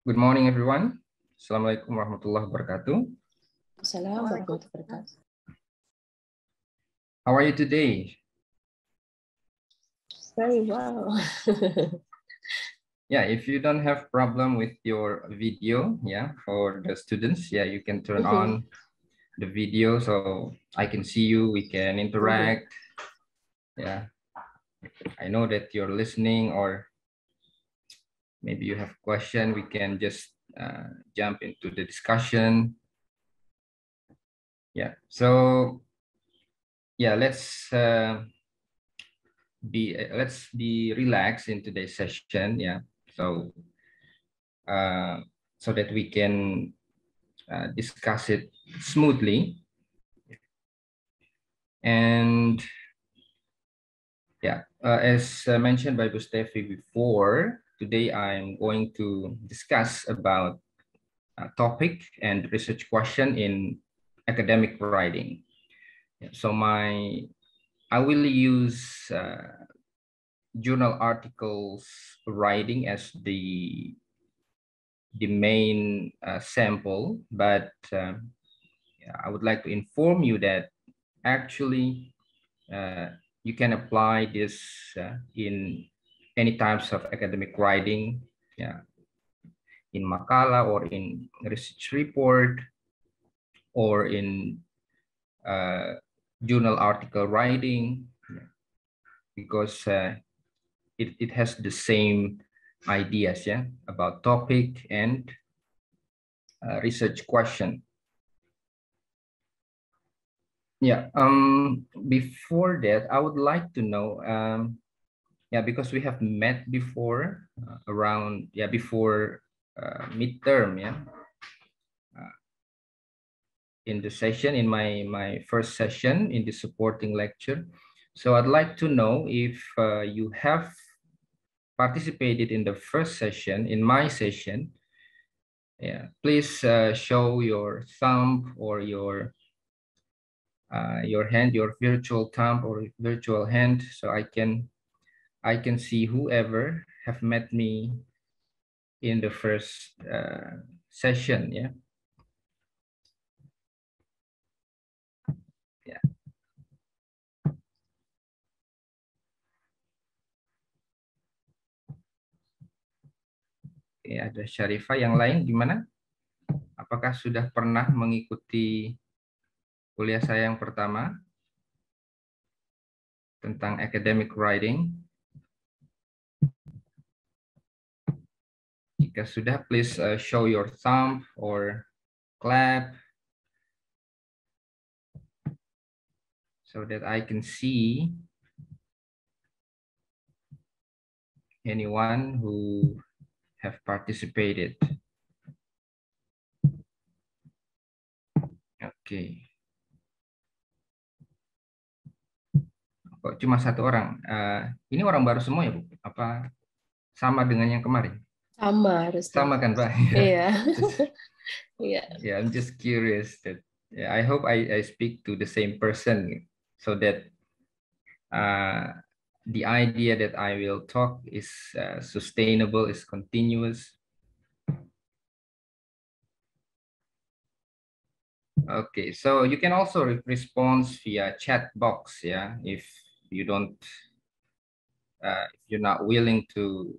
Good morning, everyone. Assalamualaikum warahmatullahi wabarakatuh. Assalamualaikum warahmatullahi wabarakatuh. How are you today? Very well. Yeah, if you don't have problem with your video, yeah, for the students, yeah, you can turn on the video so I can see you, we can interact. Yeah, I know that you're listening, or maybe you have question, we can just jump into the discussion. Yeah, so yeah, let's be relaxed in today's session. Yeah, so so that we can discuss it smoothly. And yeah, as mentioned by Bustefi before, today I'm going to discuss about a topic and research question in academic writing. So I will use journal articles writing as the main sample, but I would like to inform you that actually you can apply this in any types of academic writing, yeah, in Makala or in research report or in journal article writing, because it has the same ideas, yeah, about topic and research question. Yeah, before that, I would like to know, yeah, because we have met before around, yeah, before midterm, yeah, in the session, in my first session in the supporting lecture. So I'd like to know if you have participated in the first session, in my session. Yeah, please show your thumb or your hand, your virtual thumb or virtual hand, so I can see whoever have met me in the first session. Yeah. Yeah. Oke, ada Syarifah. Yang lain gimana? Apakah sudah pernah mengikuti kuliah saya yang pertama tentang academic writing? Jika sudah, please show your thumb or clap so that I can see anyone who have participated. Oke. Kok cuma satu orang? Ini orang baru semua ya, Bu? Apa sama dengan yang kemarin? Sama harusnya. Sama kan, Pak? Iya. Iya. Yeah, I'm just curious that, yeah, I hope I speak to the same person so that the idea that I will talk is sustainable, is continuous. Okay, so you can also respond via chat box, yeah, if you don't, if you're not willing to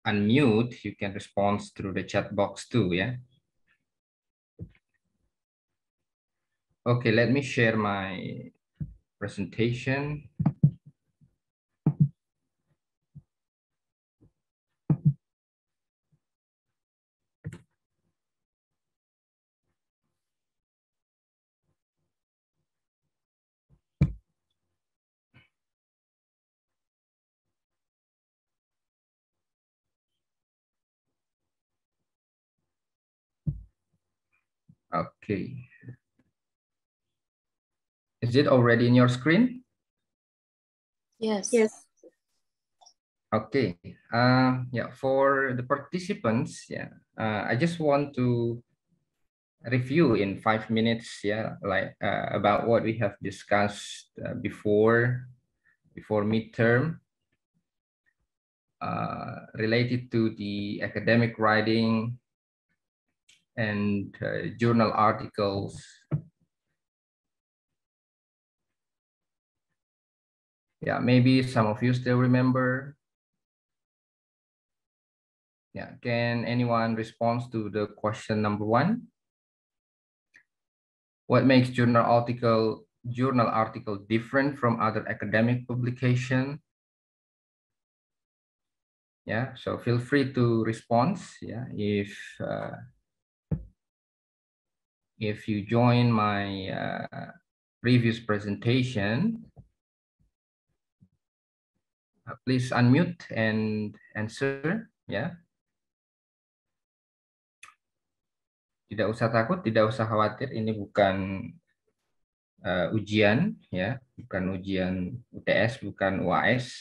unmute, you can respond through the chat box too, yeah. Okay, let me share my presentation. Okay. Is it already in your screen? Yes. Okay. Yeah, for the participants, yeah, I just want to review in 5 minutes, yeah, like about what we have discussed before midterm. related to the academic writing and journal articles. Yeah, maybe some of you still remember. Yeah, can anyone respond to the question number 1? What makes journal article different from other academic publication? Yeah, so feel free to respond. Yeah, if you join my previous presentation, please unmute and answer. Ya, tidak usah takut, tidak usah khawatir. Ini bukan ujian, ya, bukan ujian UTS, bukan UAS.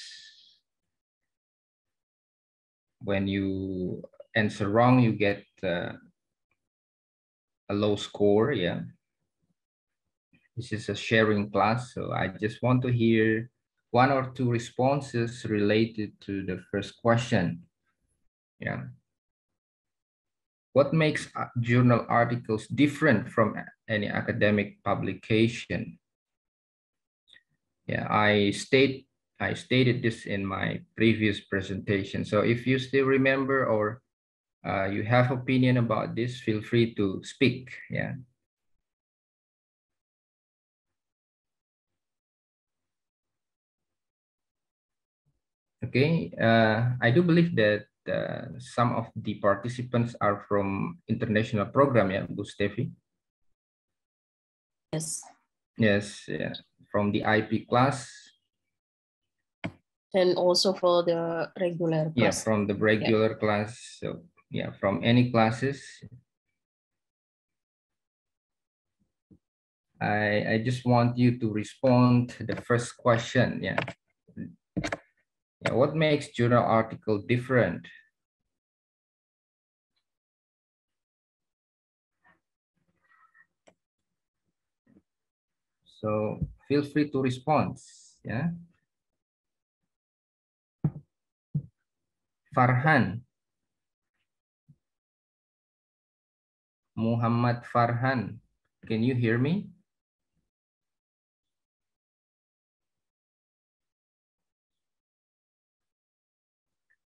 When you answer wrong, you get a low score. Yeah, this is a sharing class, so I just want to hear 1 or 2 responses related to the first question. Yeah. What makes journal articles different from any academic publication? Yeah, I stated this in my previous presentation. So if you still remember or you have opinion about this, feel free to speak. Yeah. Okay, I do believe that some of the participants are from international program, yeah, Bu Stefi? Yes. Yes, yeah, from the IP class. And also for the regular class. Yeah, from the regular class. So yeah, from any classes. I just want you to respond to the first question. Yeah. Yeah, what makes journal article different? So feel free to respond. Yeah. Farhan. Muhammad Farhan. Can you hear me?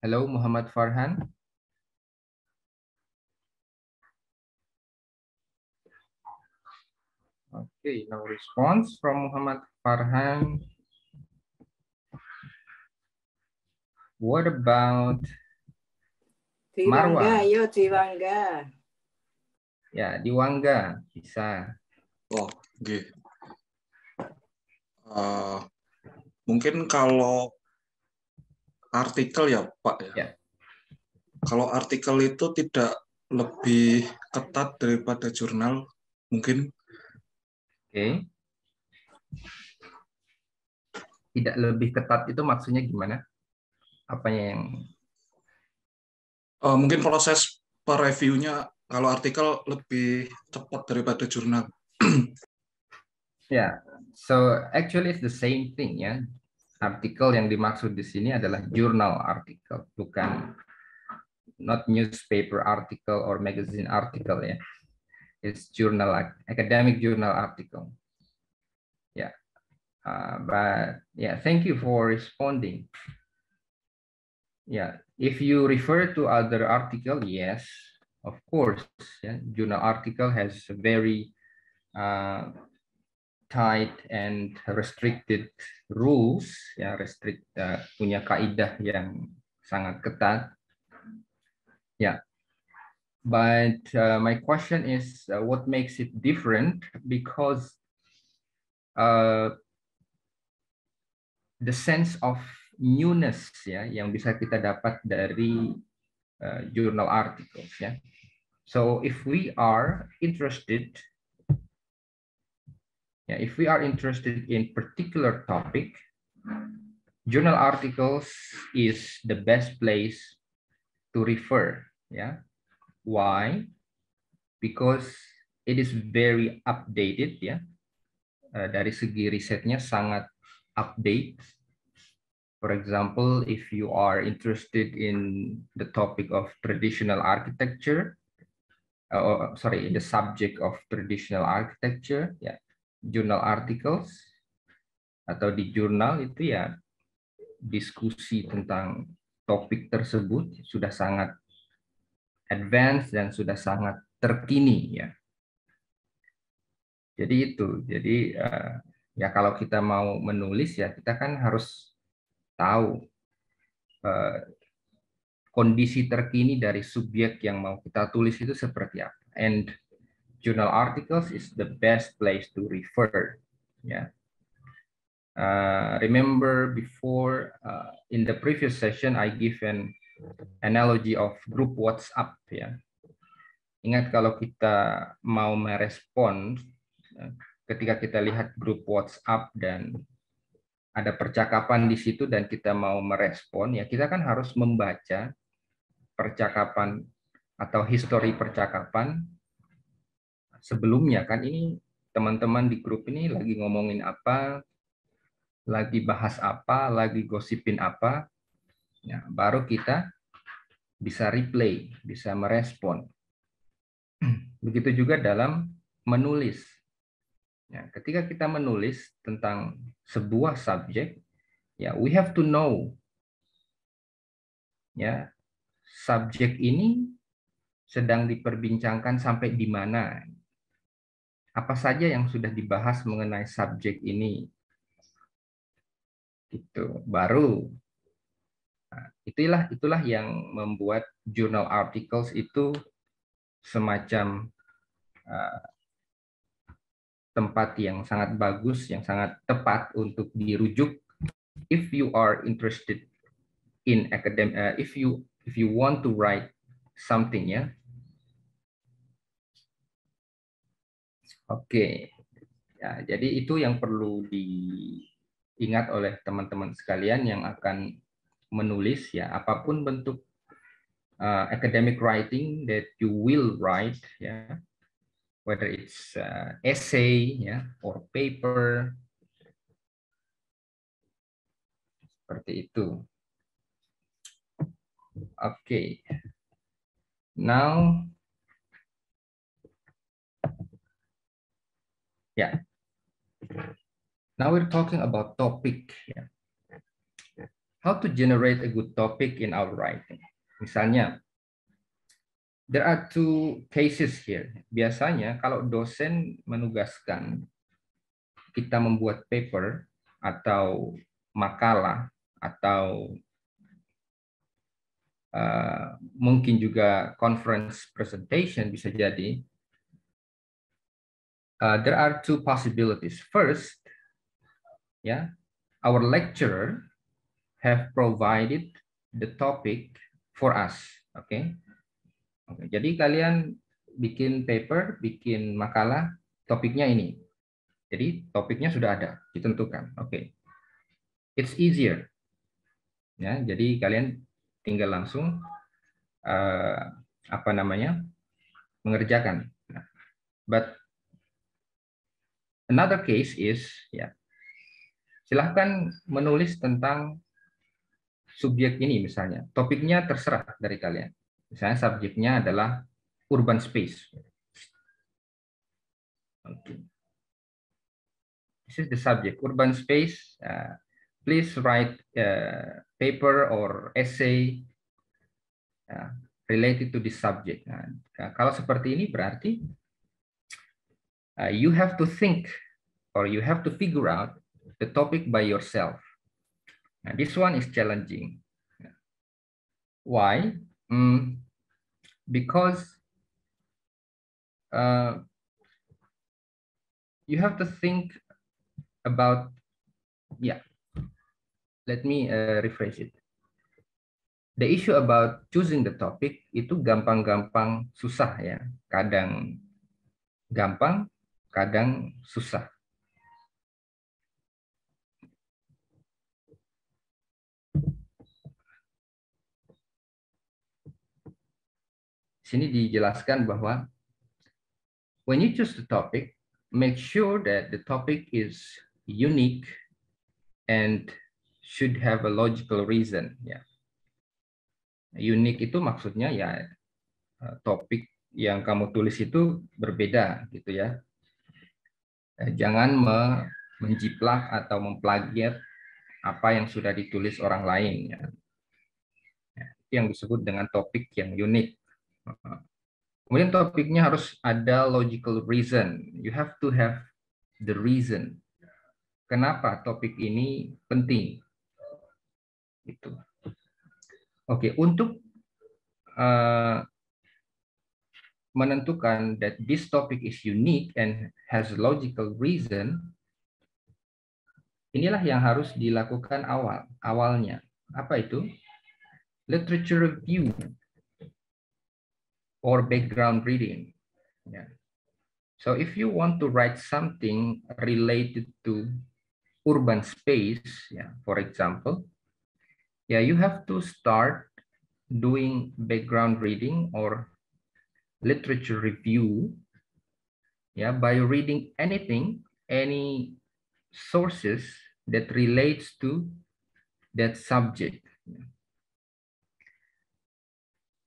Hello, Muhammad Farhan. Okay, no response from Muhammad Farhan. What about Marwa? Ayo Diwangga. Ya, Diwangga bisa. Oh, okay. Mungkin kalau artikel ya Pak ya. Ya. Kalau artikel itu tidak lebih ketat daripada jurnal, mungkin. Oke. Tidak lebih ketat itu maksudnya gimana? Apanya yang? Mungkin proses per-reviewnya kalau artikel lebih cepat daripada jurnal. Ya, so actually it's the same thing ya. Artikel yang dimaksud di sini adalah jurnal artikel, bukan not newspaper article or magazine article ya. It's journal, academic journal article. Yeah, but yeah, thank you for responding. Yeah, if you refer to other article, yes, of course. Yeah, journal article has very tight and restricted rules. Ya, punya kaidah yang sangat ketat. Yeah. But my question is, what makes it different? Because the sense of newness ya, yang bisa kita dapat dari journal articles ya. So if we are interested, in particular topic, journal articles is the best place to refer. Yeah. Why? Because it is very updated ya. Dari segi risetnya sangat update. For example, if you are interested in the topic of traditional architecture, the subject of traditional architecture, ya, journal articles atau di jurnal itu ya diskusi tentang topik tersebut sudah sangat advance dan sudah sangat terkini ya. Jadi itu, jadi ya kalau kita mau menulis ya kita kan harus tahu kondisi terkini dari subjek yang mau kita tulis itu seperti apa. And journal articles is the best place to refer. Yeah. Remember before in the previous session I give an analogy of group WhatsApp ya. Ingat kalau kita mau merespon ketika kita lihat grup WhatsApp dan ada percakapan di situ dan kita mau merespon ya kita kan harus membaca percakapan atau histori percakapan sebelumnya kan ini teman-teman di grup ini lagi ngomongin apa, lagi bahas apa, lagi gosipin apa, ya, baru kita bisa replay, bisa merespon. Begitu juga dalam menulis. Ya, ketika kita menulis tentang sebuah subjek, ya we have to know, ya subjek ini sedang diperbincangkan sampai di mana, apa saja yang sudah dibahas mengenai subjek ini, itu baru. Nah, itulah yang membuat journal articles itu semacam tempat yang sangat bagus, yang sangat tepat untuk dirujuk if you are interested in academic, if you want to write something ya. Oke. Ya, jadi itu yang perlu diingat oleh teman-teman sekalian yang akan menulis ya, apapun bentuk academic writing that you will write ya, whether it's essay ya or paper, seperti itu. Okay. Now yeah. Now we're talking about topic ya. How to generate a good topic in our writing. Misalnya there are two cases here. Biasanya kalau dosen menugaskan kita membuat paper atau makalah atau mungkin juga conference presentation bisa jadi, there are two possibilities. First, yeah, our lecturer have provided the topic for us. Okay? Okay. Jadi kalian bikin paper, bikin makalah, topiknya ini. Jadi topiknya sudah ada, ditentukan. Oke. Okay. It's easier. Ya, jadi kalian tinggal langsung mengerjakan. But another case is ya, silahkan menulis tentang subjek ini misalnya. Topiknya terserah dari kalian. Misalnya subjeknya adalah urban space. Okay. This is the subject, urban space. Please write a paper or essay related to this subject. Nah, kalau seperti ini berarti you have to think or you have to figure out the topic by yourself. Now, this one is challenging. Why? Because you have to think about, yeah, let me rephrase it. The issue about choosing the topic itu gampang-gampang susah ya. Kadang gampang, kadang susah. Sini dijelaskan bahwa when you choose the topic, make sure that the topic is unique and should have a logical reason. Ya. Unik itu maksudnya ya topik yang kamu tulis itu berbeda gitu ya. Jangan menjiplak atau memplagiat apa yang sudah ditulis orang lain. Ya. Itu yang disebut dengan topik yang unik. Kemudian topiknya harus ada logical reason. You have to have the reason. Kenapa topik ini penting? Itu. Oke, untuk menentukan that this topic is unique and has logical reason, inilah yang harus dilakukan awalnya. Apa itu? Literature review or background reading. Yeah. So if you want to write something related to urban space, yeah, for example, yeah, you have to start doing background reading or literature review, yeah, by reading anything, any sources that relates to that subject.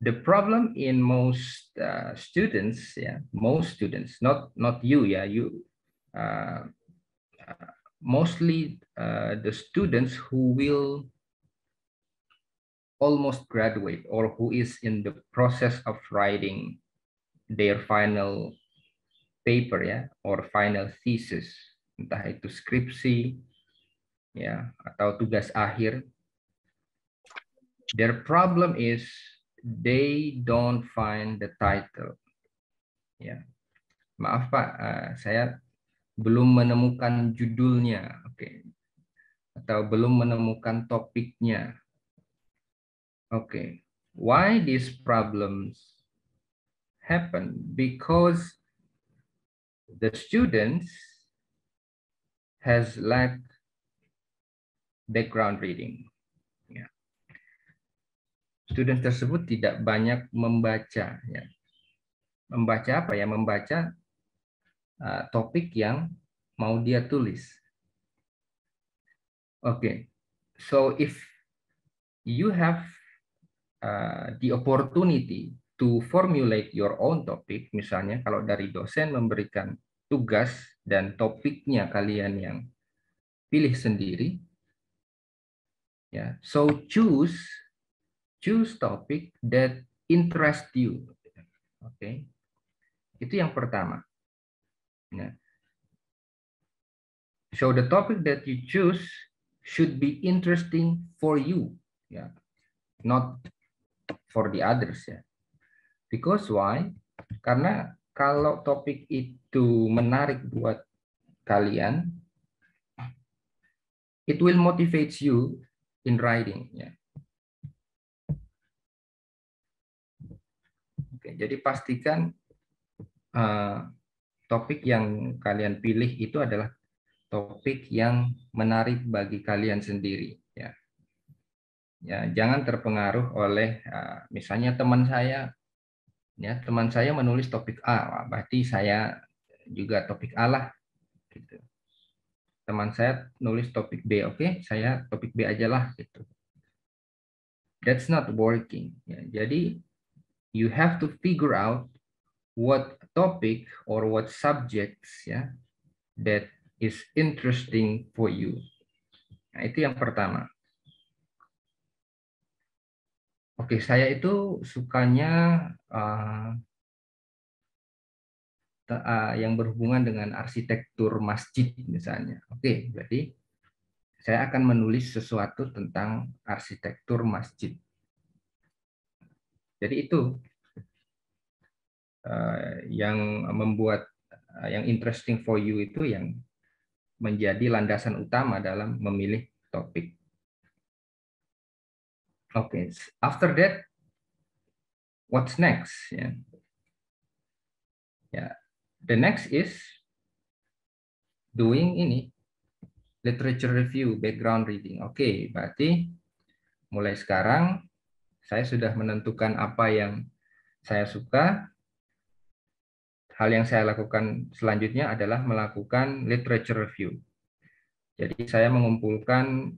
The problem in most students, yeah, most students, not you, yeah, you. Mostly the students who will almost graduate or who is in the process of writing their final paper ya or final thesis, entah itu skripsi ya atau tugas akhir. Their problem is they don't find the title. Ya. Maaf Pak, saya belum menemukan judulnya, oke. Atau belum menemukan topiknya. Oke. Why these problems happen? Because the students has lacked background reading. Ya. Student tersebut tidak banyak membaca. Ya. Membaca apa ya? Membaca topik yang mau dia tulis. Okay, so if you have the opportunity to formulate your own topic, misalnya kalau dari dosen memberikan tugas dan topiknya kalian yang pilih sendiri, ya, so choose topic that interest you. Okay, itu yang pertama. Ya. So the topic that you choose should be interesting for you, ya, not for the others, ya. Because why? Karena kalau topik itu menarik buat kalian, it will motivate you in writing, ya. Oke, jadi pastikan topik yang kalian pilih itu adalah topik yang menarik bagi kalian sendiri, ya. Ya, jangan terpengaruh oleh misalnya teman saya, ya, teman saya menulis topik A, berarti saya juga topik A lah, gitu. Teman saya nulis topik B, oke, saya topik B aja lah, gitu. That's not working. Ya. Jadi you have to figure out what topic or what subjects, ya, that is interesting for you. Nah, itu yang pertama. Oke, saya itu sukanya yang berhubungan dengan arsitektur masjid misalnya. Oke, berarti saya akan menulis sesuatu tentang arsitektur masjid. Jadi itu yang membuat yang interesting for you itu yang menjadi landasan utama dalam memilih topik. Oke, after that, what's next? Ya. Ya, the next is doing ini literature review, background reading. Oke, berarti mulai sekarang saya sudah menentukan apa yang saya suka. Hal yang saya lakukan selanjutnya adalah melakukan literature review. Jadi saya mengumpulkan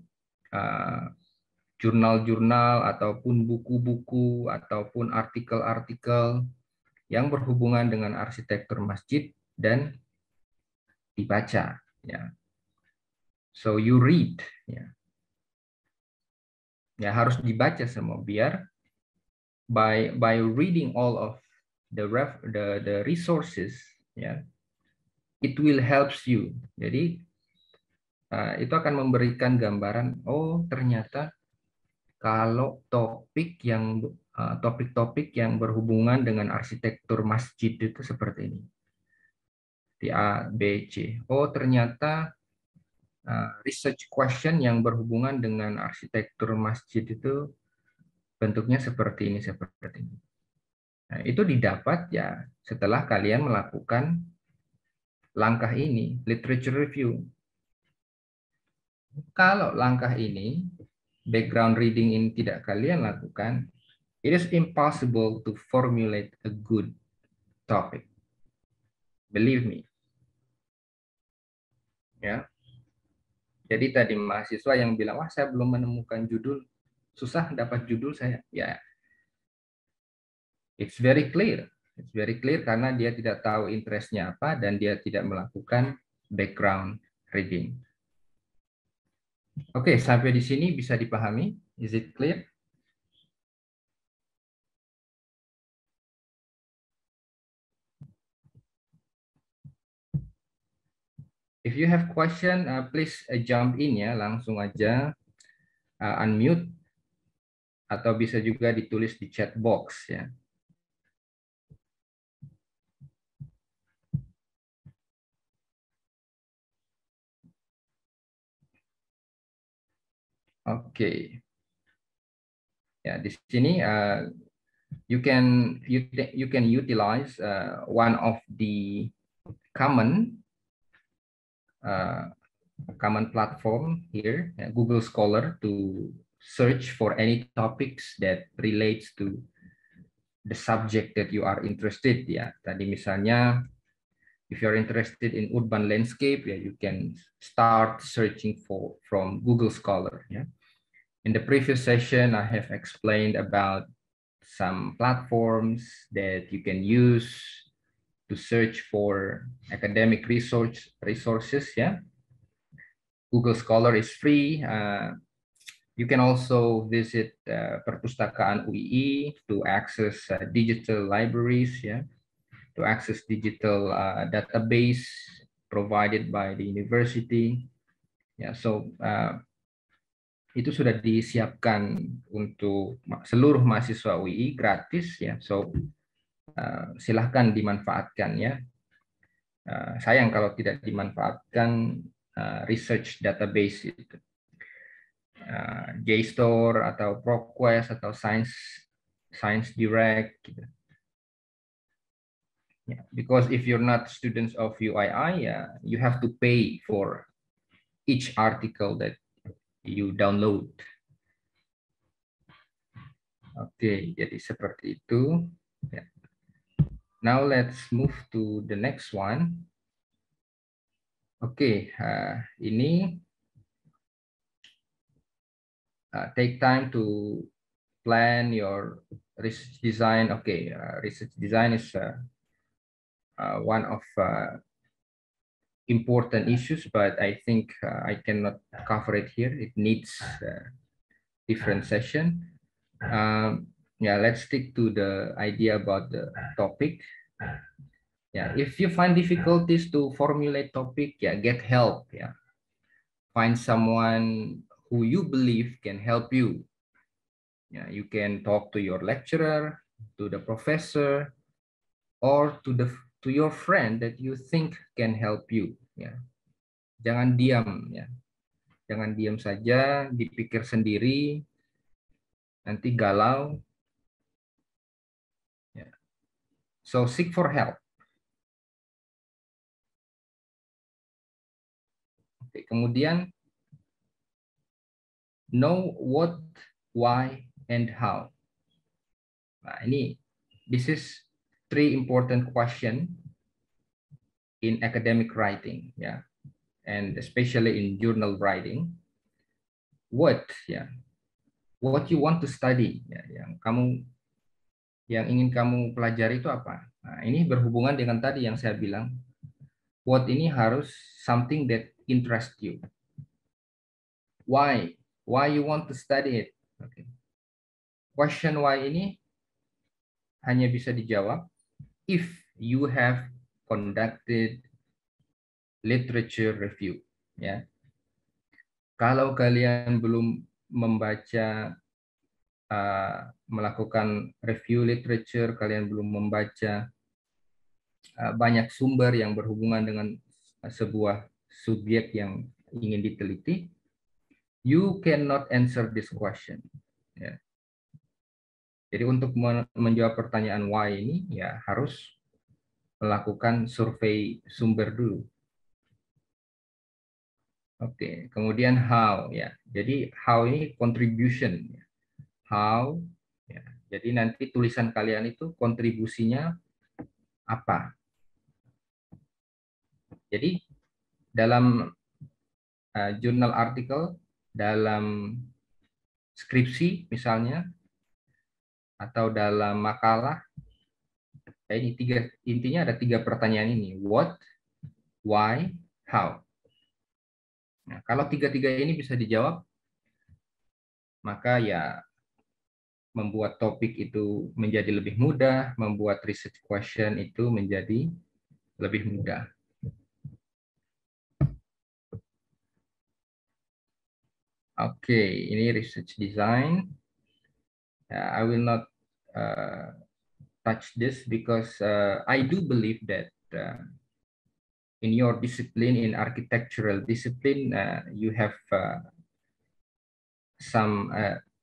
jurnal-jurnal ataupun buku-buku ataupun artikel-artikel yang berhubungan dengan arsitektur masjid dan dibaca, ya. So you read, ya. Ya, harus dibaca semua biar by reading all of the resources, ya, it will helps you. Jadi itu akan memberikan gambaran, oh ternyata kalau topik yang berhubungan dengan arsitektur masjid itu seperti ini. Di A, B, C. Oh ternyata research question yang berhubungan dengan arsitektur masjid itu bentuknya seperti ini, seperti ini. Nah, itu didapat ya setelah kalian melakukan langkah ini, literature review. Kalau langkah ini, background reading ini tidak kalian lakukan, it is impossible to formulate a good topic. Believe me. Ya. Jadi tadi mahasiswa yang bilang, wah saya belum menemukan judul, susah dapat judul saya. Ya, it's very clear. It's very clear karena dia tidak tahu interestnya apa dan dia tidak melakukan background reading. Oke, sampai di sini bisa dipahami? Is it clear? If you have question, please jump in ya, langsung aja unmute atau bisa juga ditulis di chat box ya. Oke. Ya, di sini you can utilize one of the common platform here, Google Scholar, to search for any topics that relates to the subject that you are interested. Ya, tadi misalnya, if you're interested in urban landscape, you can start searching from Google Scholar. Yeah. In the previous session, I have explained about some platforms that you can use to search for academic resources. Yeah. Google Scholar is free. You can also visit Perpustakaan UII to access digital libraries, yeah, to access digital database provided by the university. Ya, so itu sudah disiapkan untuk seluruh mahasiswa UI gratis ya. So silahkan dimanfaatkan ya. Sayang kalau tidak dimanfaatkan research database itu. JSTOR atau ProQuest atau Science Direct gitu. Yeah, because if you're not students of UII, you have to pay for each article that you download. Oke, jadi seperti itu. Yeah. Now let's move to the next one. Oke, ini take time to plan your research design. Okay, research design is one of important issues, but I think I cannot cover it here. It needs different session. Yeah, let's stick to the idea about the topic. Yeah, if you find difficulties to formulate topic, get help. Yeah, find someone who you believe can help you. Yeah, you can talk to your lecturer, to the professor, or to your friend that you think can help you. Ya, jangan diam ya, jangan diam saja, dipikir sendiri, nanti galau. Ya. So seek for help. Oke, kemudian know what, why, and how. Nah ini, this is 3 important question in academic writing, ya, and especially in journal writing. what ya, what you want to study ya, yang ingin kamu pelajari itu apa. Nah, ini berhubungan dengan tadi yang saya bilang, what ini harus something that interest you. Why you want to study it. Okay. Question why ini hanya bisa dijawab if you have conducted literature review, ya. Kalau kalian belum membaca, melakukan review literature, kalian belum membaca banyak sumber yang berhubungan dengan sebuah subjek yang ingin diteliti, you cannot answer this question. Ya. Jadi untuk menjawab pertanyaan why ini, ya harus melakukan survei sumber dulu. Oke, kemudian how ya. Jadi how ini contribution. How ya. Jadi nanti tulisan kalian itu kontribusinya apa. Jadi dalam jurnal artikel, dalam skripsi misalnya, atau dalam makalah, ini intinya ada 3 pertanyaan ini. What, why, how. Nah, kalau 3 ini bisa dijawab, maka ya membuat topik itu menjadi lebih mudah, membuat research question itu menjadi lebih mudah. Oke, ini research design. I will not touch this because I do believe that in your discipline, in architectural discipline, you have some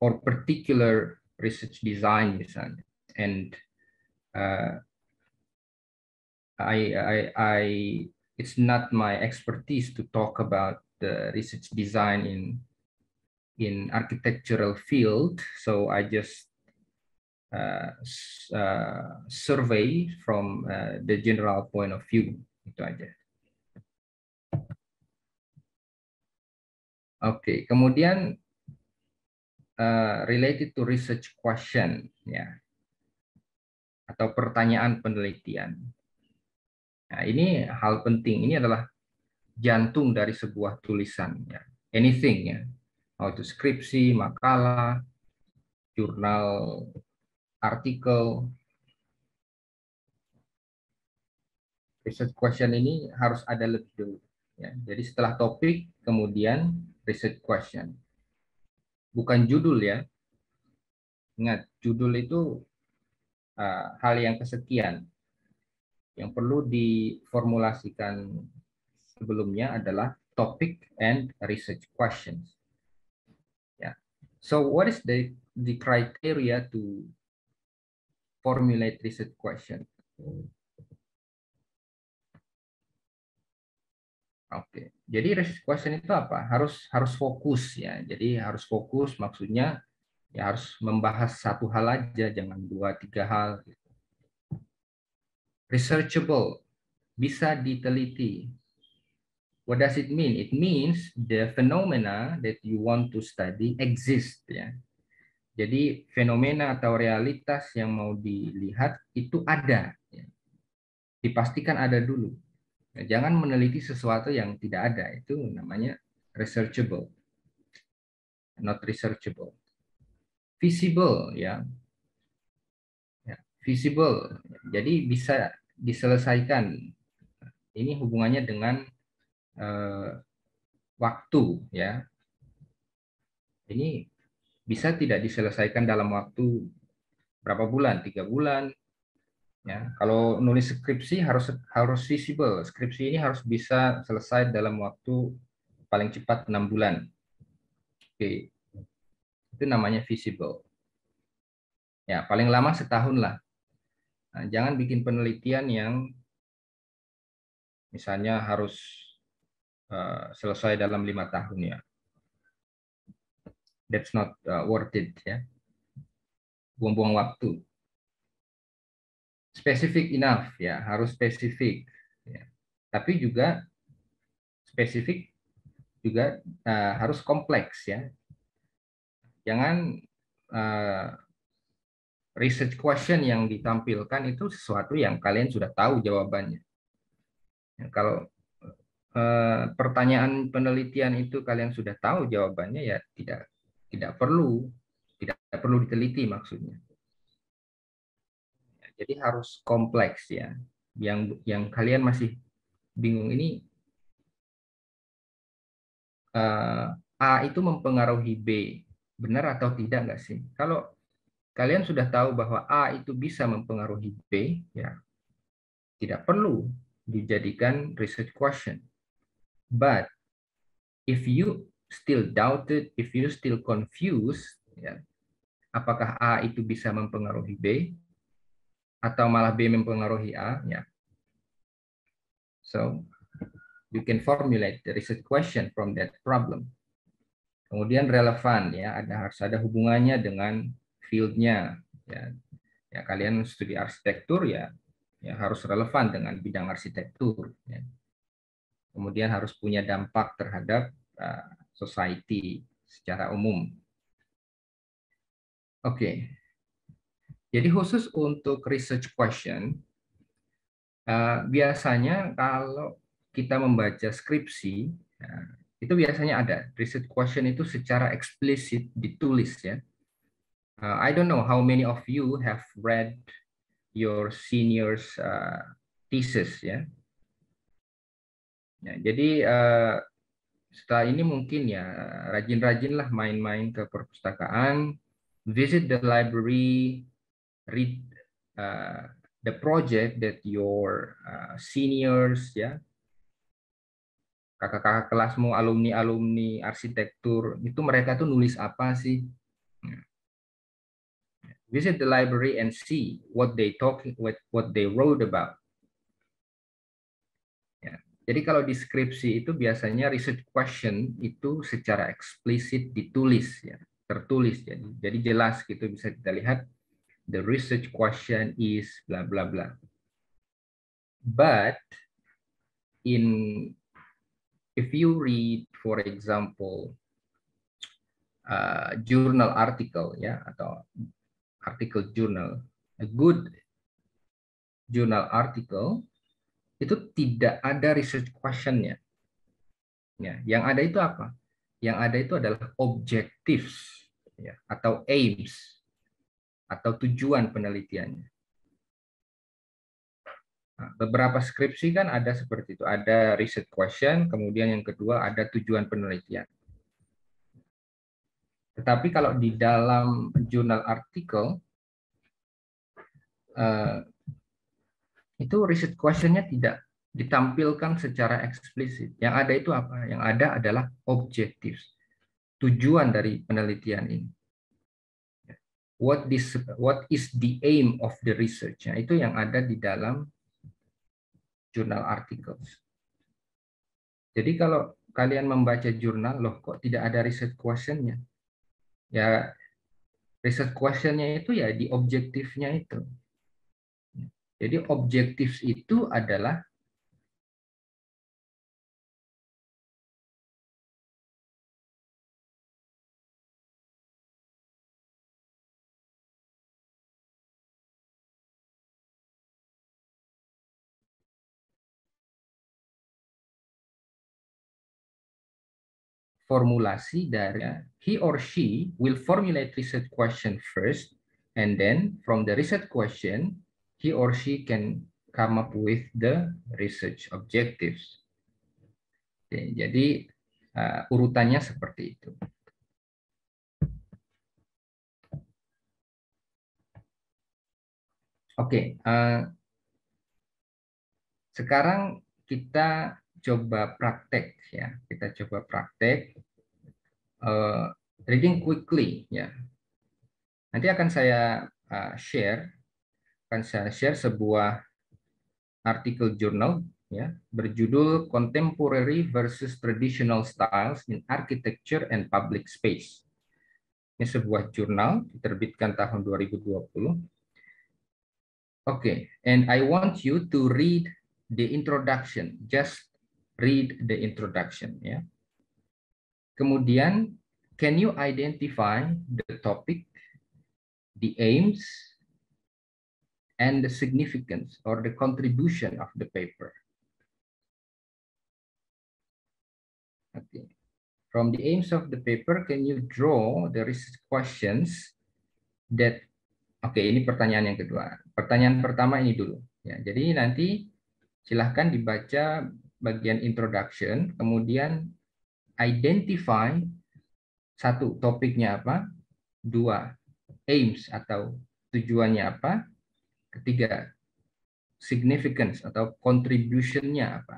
or particular research design misalnya, and it's not my expertise to talk about the research design in architectural field, so I just survey from the general point of view. Itu aja. Oke, kemudian related to research question, ya, atau pertanyaan penelitian. Nah, ini hal penting. Ini adalah jantung dari sebuah tulisan, ya. Anything, ya, mau itu skripsi, makalah, jurnal, artikel. Research question ini harus ada lebih dulu. Ya. Jadi setelah topik, kemudian research question. Bukan judul ya. Ingat, judul itu hal yang kesekian. Yang perlu diformulasikan sebelumnya adalah topic and research questions. Yeah. So what is the criteria to formulate research question? Oke, jadi research question itu apa? Harus fokus ya. Jadi harus fokus, maksudnya ya harus membahas satu hal aja, jangan 2-3 hal. Researchable, bisa diteliti. What does it mean? It means the phenomena that you want to study exist ya. Jadi fenomena atau realitas yang mau dilihat itu ada. Ya. Dipastikan ada dulu. Jangan meneliti sesuatu yang tidak ada, itu namanya researchable, not researchable. Visible, ya, visible, jadi bisa diselesaikan. Ini hubungannya dengan waktu, ya. Ini bisa tidak diselesaikan dalam waktu berapa bulan, 3 bulan. Ya, kalau nulis skripsi harus visible. Skripsi ini harus bisa selesai dalam waktu paling cepat 6 bulan. Oke. Itu namanya visible. Ya, paling lama setahun lah. Nah, jangan bikin penelitian yang misalnya harus selesai dalam 5 tahun ya. That's not worth it ya. Buang-buang waktu. Specific enough ya, harus spesifik. Ya. Tapi juga spesifik juga harus kompleks ya. Jangan research question yang ditampilkan itu sesuatu yang kalian sudah tahu jawabannya. Ya, kalau pertanyaan penelitian itu kalian sudah tahu jawabannya, ya tidak perlu diteliti maksudnya. Jadi harus kompleks ya. Yang kalian masih bingung ini, A itu mempengaruhi B, benar atau tidak nggak sih? Kalau kalian sudah tahu bahwa A itu bisa mempengaruhi B, ya tidak perlu dijadikan research question. But if you still doubted, if you still confused, ya, apakah A itu bisa mempengaruhi B atau malah B mempengaruhi A, ya. So you can formulate the research question from that problem. Kemudian relevan, ya, harus ada hubungannya dengan field-nya, ya. Ya, kalian studi arsitektur, ya harus relevan dengan bidang arsitektur, ya. Kemudian harus punya dampak terhadap society secara umum. Oke. Jadi khusus untuk research question, biasanya kalau kita membaca skripsi, itu biasanya ada research question itu secara eksplisit ditulis, ya. I don't know how many of you have read your seniors thesis, ya. Ya, jadi setelah ini mungkin ya rajin-rajinlah main-main ke perpustakaan, visit the library, read the project that your seniors, ya, kakak-kakak kelasmu, alumni-alumni arsitektur, itu mereka tuh nulis apa sih? Visit the library and see what they wrote about. Ya. Jadi kalau deskripsi itu biasanya research question itu secara eksplisit ditulis, ya, tertulis, jadi jelas gitu, bisa kita lihat the research question is bla bla bla. But if you read, for example, journal article, ya, atau article journal, a good journal article itu tidak ada research question-nya. Ya, yang ada itu apa? Yang ada itu adalah objectives, ya, atau aims, atau tujuan penelitiannya. Nah, beberapa skripsi kan ada seperti itu, ada research question, kemudian yang kedua ada tujuan penelitian. Tetapi kalau di dalam jurnal artikel, itu research question-nya tidak ditampilkan secara eksplisit. Yang ada itu apa? Yang ada adalah objectives, tujuan dari penelitian ini. What is the aim of the research? Nah, itu yang ada di dalam jurnal articles. Jadi kalau kalian membaca jurnal, loh kok tidak ada research question-nya? Ya, research question-nya itu ya di objektifnya itu. Jadi objektif itu adalah formulasi dari he or she will formulate research question first, and then from the research question he or she can come up with the research objectives. Oke, jadi urutannya seperti itu. Oke, sekarang kita coba praktek, ya. Kita coba praktek reading quickly, ya. Nanti akan saya share sebuah artikel jurnal, ya, berjudul Contemporary versus Traditional Styles in Architecture and Public Space. Ini sebuah jurnal diterbitkan tahun 2020. Oke, and I want you to read the introduction. Just read the introduction, ya. Kemudian can you identify the topic, the aims, and the significance or the contribution of the paper? Okay. From the aims of the paper, can you draw the questions that, oke, ini pertanyaan yang kedua. Pertanyaan pertama ini dulu. Ya, jadi nanti silahkan dibaca bagian introduction, kemudian identify satu, topiknya apa, dua, aims atau tujuannya apa, ketiga, significance atau contribution-nya apa.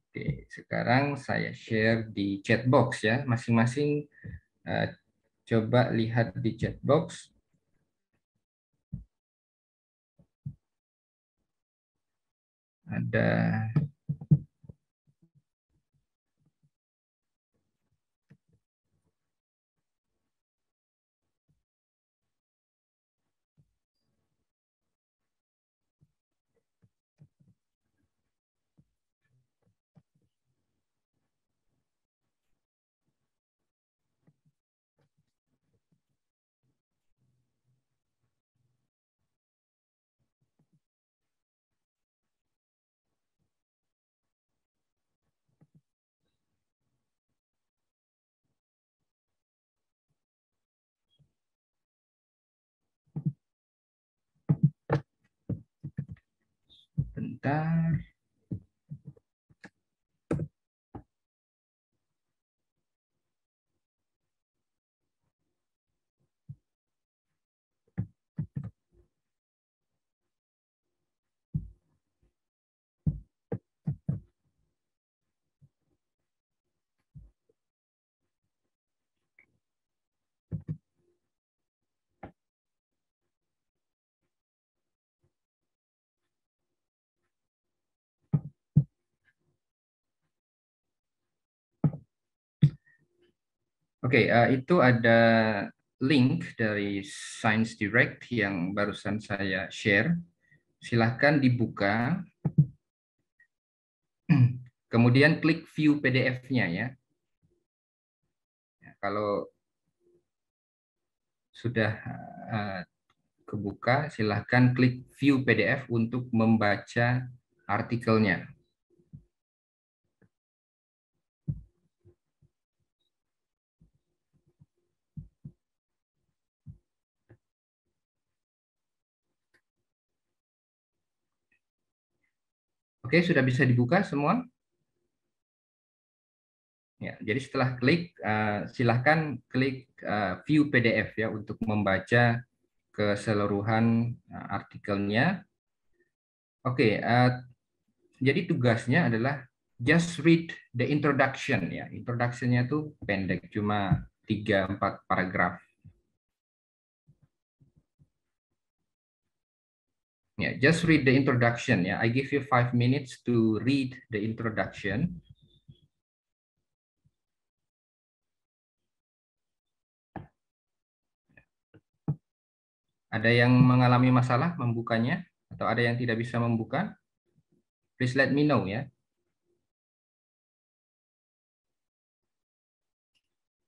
Oke, sekarang saya share di chat box ya, masing-masing coba lihat di chat box. Ada bentar. Oke, itu ada link dari Science Direct yang barusan saya share. Silahkan dibuka. Kemudian klik view PDF-nya ya. Kalau sudah kebuka, silahkan klik view PDF untuk membaca artikelnya. Oke, sudah bisa dibuka semua? Ya, jadi setelah klik, silahkan klik view PDF ya untuk membaca keseluruhan artikelnya. Oke, jadi tugasnya adalah just read the introduction ya. Introduction-nya tuh pendek, cuma 3-4 paragraf. Ya, just read the introduction ya. I give you 5 minutes to read the introduction. Ada yang mengalami masalah membukanya atau ada yang tidak bisa membuka? Please let me know ya.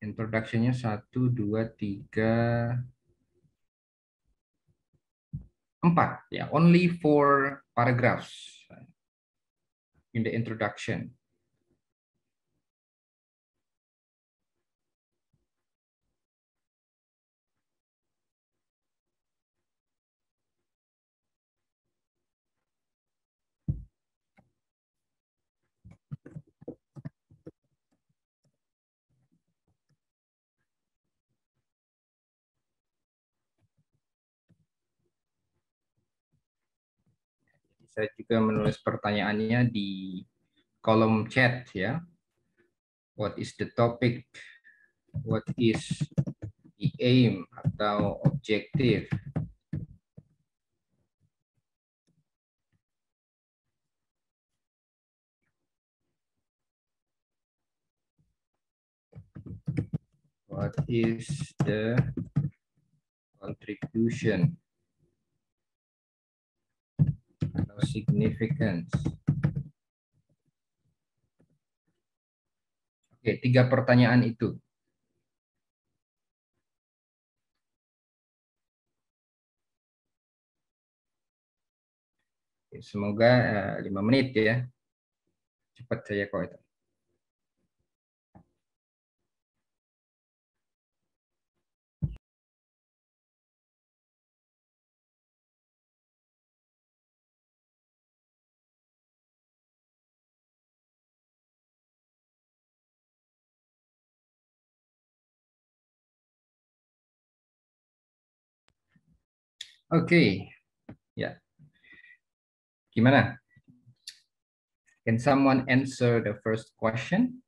Introduction-nya 1, 2, 3, 4 ya. Only 4 paragraphs in the introduction. Saya juga menulis pertanyaannya di kolom chat ya. What is the topic? What is the aim atau objective? What is the contribution atau significance? Oke, 3 pertanyaan itu. Oke, semoga 5 menit ya. Cepat saja kok itu. Oke, ya. Gimana? Can someone answer the first question?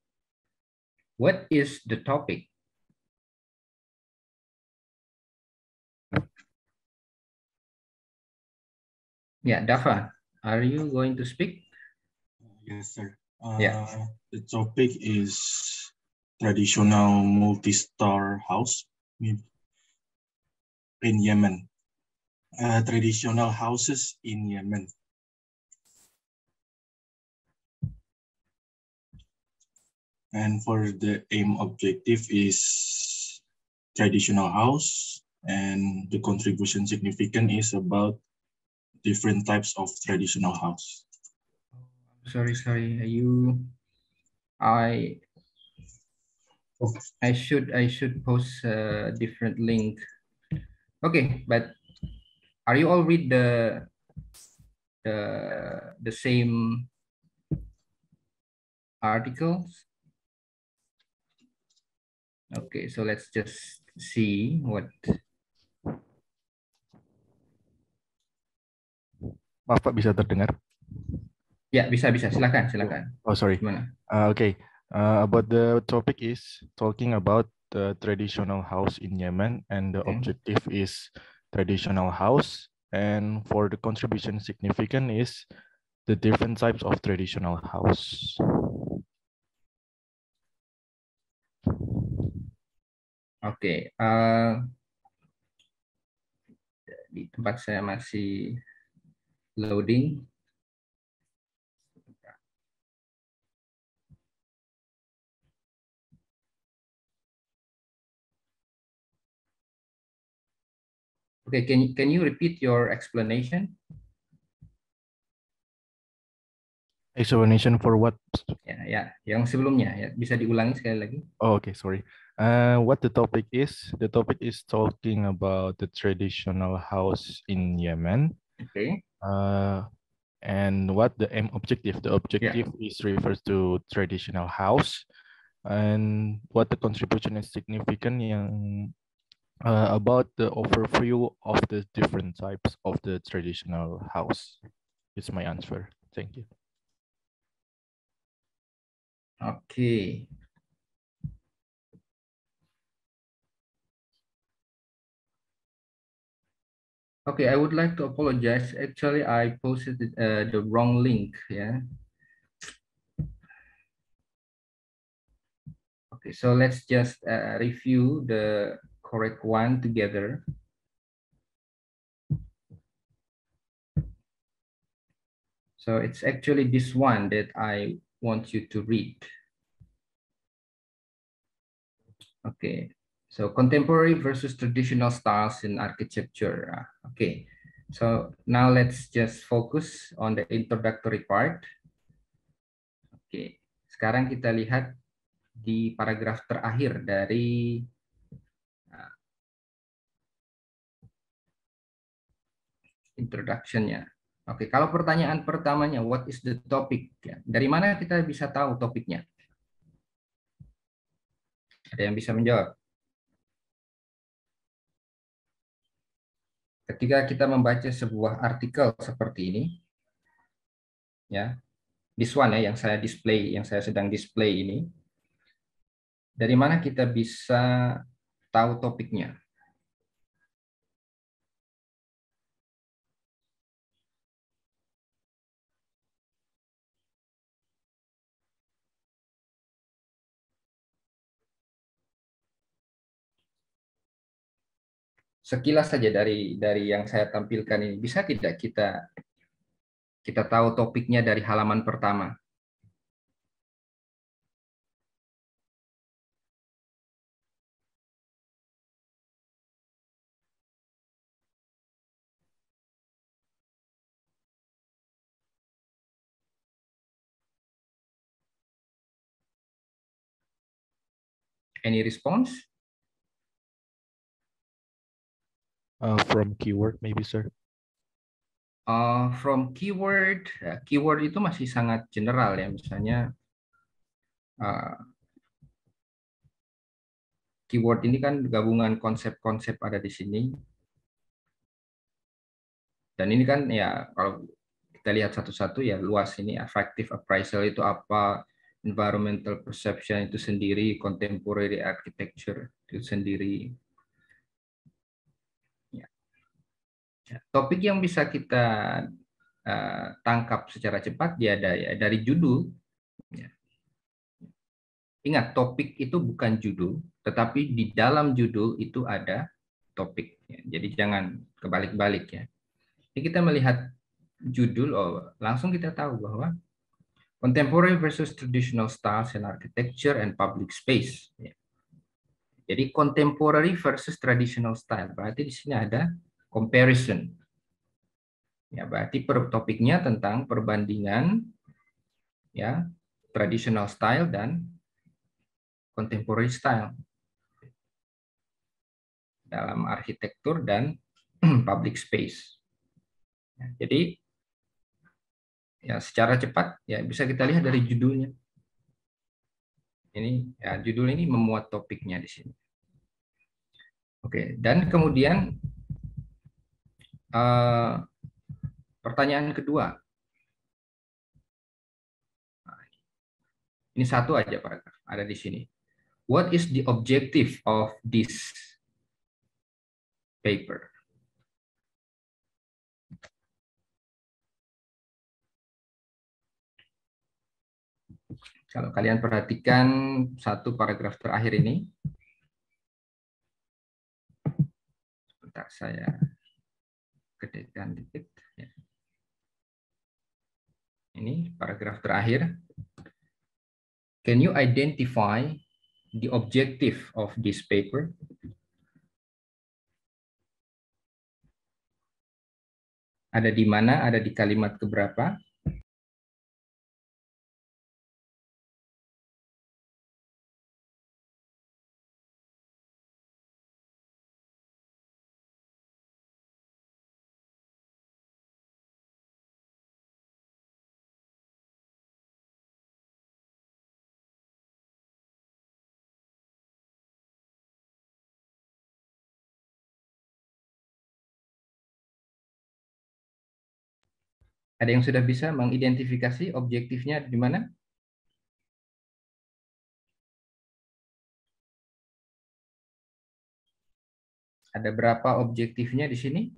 What is the topic? Yeah, Dafa, are you going to speak? Yes, sir. Yeah. The topic is traditional multi-star house in Yemen. Traditional houses in Yemen. And for the aim objective is traditional house, and the contribution significant is about different types of traditional house. Sorry. I should post a different link. Okay, but are you all read the same articles? Okay, so let's just see what. Maaf Pak, bisa terdengar? Ya, bisa. Silakan. Oh, sorry. Gimana? Okay. About the topic is talking about the traditional house in Yemen, and the objective is traditional house. And for the contribution significant is the different types of traditional house. Oke, di tempat saya masih loading. Okay, can you repeat your explanation? Explanation for what? Ya, yang sebelumnya ya, bisa diulangi sekali lagi. Oh, okay, sorry. What the topic is? The topic is talking about the traditional house in Yemen. Okay. And what the aim objective? The objective is refers to traditional house, and what the contribution is significant yang about the overview of the different types of the traditional house. It's my answer. Thank you. Okay. Okay, I would like to apologize. Actually, I posted the wrong link. Yeah. Okay, so let's just review the correct one together. So it's actually this one that I want you to read. Okay, so contemporary versus traditional styles in architecture. Okay, so now let's just focus on the introductory part. Oke, sekarang kita lihat di paragraf terakhir dari introduction-nya. Oke, kalau pertanyaan pertamanya, what is the topic? Ya, dari mana kita bisa tahu topiknya? Ada yang bisa menjawab? Ketika kita membaca sebuah artikel seperti ini, ya, this one ya, yang saya sedang display ini, dari mana kita bisa tahu topiknya? Sekilas saja dari yang saya tampilkan ini, bisa tidak kita tahu topiknya dari halaman pertama? Any response? From keyword maybe, sir. From keyword, keyword itu masih sangat general ya, misalnya keyword ini kan gabungan konsep-konsep ada di sini. Dan ini kan ya kalau kita lihat satu-satu ya luas ini. Affective appraisal itu apa, environmental perception itu sendiri, contemporary architecture itu sendiri. Topik yang bisa kita tangkap secara cepat ya dari judul. Ingat, topik itu bukan judul, tetapi di dalam judul itu ada topik. Jadi jangan kebalik-balik ya. Jadi kita melihat judul, langsung kita tahu bahwa contemporary versus traditional styles in architecture and public space. Jadi contemporary versus traditional style, berarti di sini ada comparison. Ya, berarti topiknya tentang perbandingan ya traditional style dan contemporary style dalam arsitektur dan public space. Ya, jadi ya secara cepat ya bisa kita lihat dari judulnya. Ini ya judul ini memuat topiknya di sini. Oke, dan kemudian pertanyaan kedua. Ini satu aja paragraf, ada di sini. What is the objective of this paper? Kalau kalian perhatikan satu paragraf terakhir ini. Sebentar saya gedekan dikit. Ini paragraf terakhir. Can you identify the objective of this paper? Ada di mana? Ada di kalimat keberapa? Ada yang sudah bisa mengidentifikasi objektifnya di mana? Ada berapa objektifnya di sini?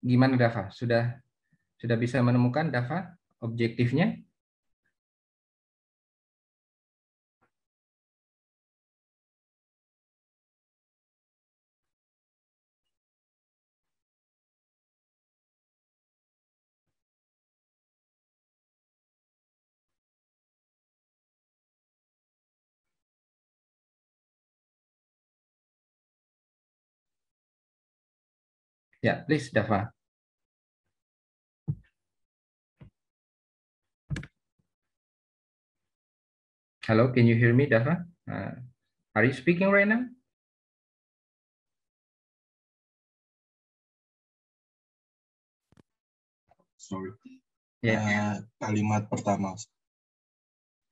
Gimana Dava? Sudah bisa menemukan Dava objektifnya? Ya, please Dava. Hello, can you hear me, Dava? Are you speaking right now? Sorry. Ya. Kalimat pertama.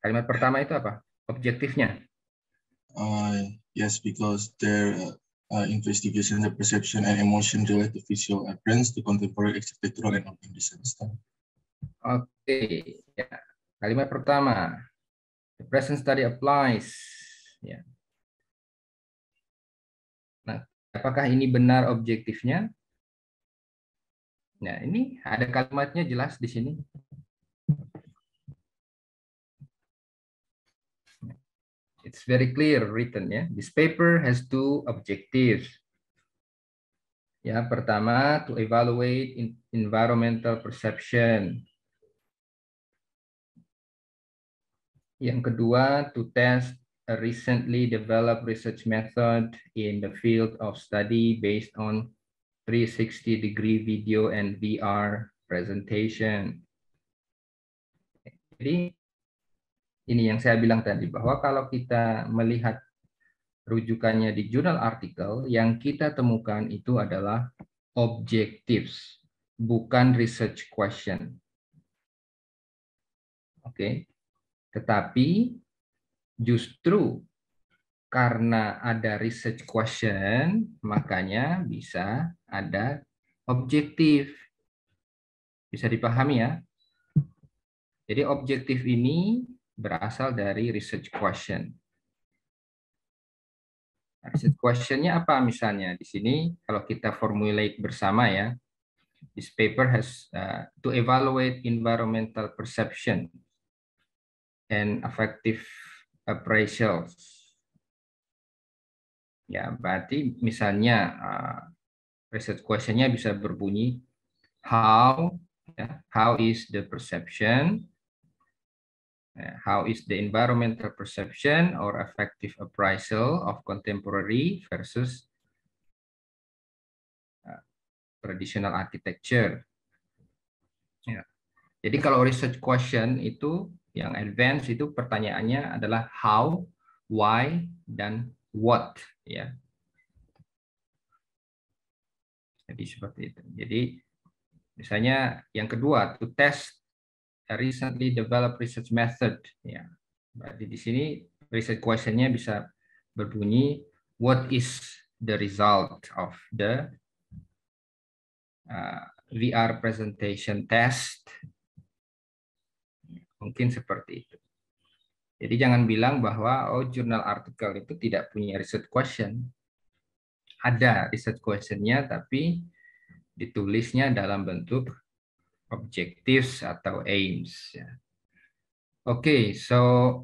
Kalimat pertama itu apa? Objektifnya? Yes, because their investigation, the perception and emotion relate to visual appearance, to contemporary architectural and urban design style. Oke, ya. Kalimat pertama. The present study applies. Ya. Nah, apakah ini benar objektifnya? Nah, ini ada kalimatnya jelas di sini. it's very clear written ya. This paper has two objectives. Ya, pertama to evaluate environmental perception. Yang kedua, to test a recently developed research method in the field of study based on 360-degree video and VR presentation. Jadi, ini yang saya bilang tadi, bahwa kalau kita melihat rujukannya di jurnal artikel, yang kita temukan itu adalah objectives, bukan research question. Oke. Tetapi justru karena ada research question, makanya bisa ada objektif. Bisa dipahami ya? Jadi objektif ini berasal dari research question. Research question-nya apa misalnya? Di sini kalau kita formulate bersama ya, this paper has to evaluate environmental perception and affective appraisals. Ya, berarti misalnya research question-nya bisa berbunyi how is the perception, how is the environmental perception or affective appraisal of contemporary versus traditional architecture. Ya. Jadi kalau research question itu yang advance itu pertanyaannya adalah how, why, dan what, ya. Jadi seperti itu. Jadi misalnya yang kedua, to test a recently developed research method, ya. Berarti di sini research question-nya bisa berbunyi what is the result of the VR presentation test. Mungkin seperti itu. Jadi jangan bilang bahwa jurnal artikel itu tidak punya research question. Ada research question-nya, tapi ditulisnya dalam bentuk objectives atau aims. Okay, so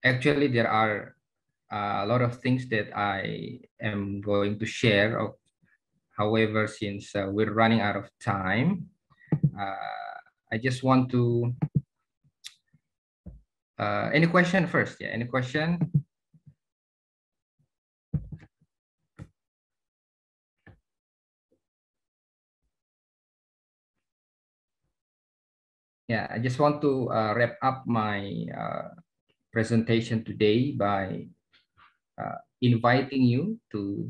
actually there are a lot of things that I am going to share. However, since we're running out of time, I just want to any question first? Yeah, any question? Yeah, I just want to wrap up my presentation today by inviting you to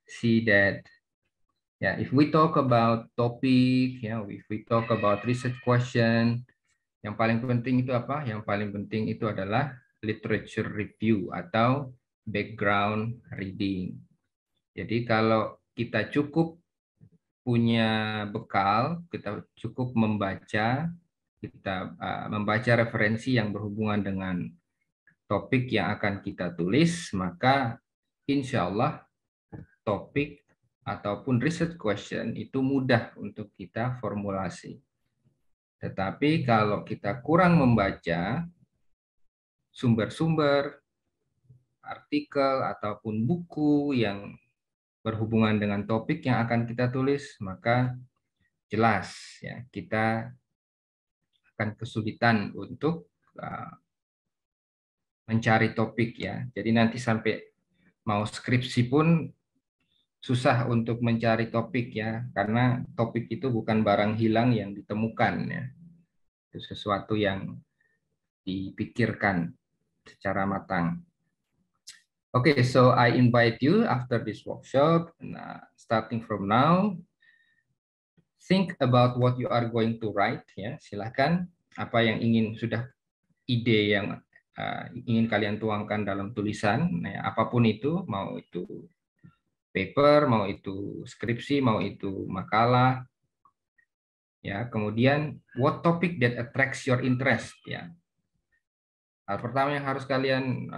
see that if we talk about topic, if we talk about research question, yang paling penting itu apa? Yang paling penting itu adalah literature review atau background reading. Jadi kalau kita cukup punya bekal, kita cukup membaca, kita membaca referensi yang berhubungan dengan topik yang akan kita tulis, maka insya Allah topik ataupun research question itu mudah untuk kita formulasi. Tetapi kalau kita kurang membaca sumber-sumber, artikel, ataupun buku yang berhubungan dengan topik yang akan kita tulis, maka jelas ya kita akan kesulitan untuk mencari topik ya. Jadi nanti sampai mau skripsi pun susah untuk mencari topik ya, karena topik itu bukan barang hilang yang ditemukan ya. Itu sesuatu yang dipikirkan secara matang. Okay, so I invite you after this workshop, starting from now, think about what you are going to write ya. Silakan apa yang ide yang ingin kalian tuangkan dalam tulisan, ya, apapun itu, mau itu paper, mau itu skripsi, mau itu makalah. Ya, kemudian what topic that attracts your interest ya. Hal pertama yang harus kalian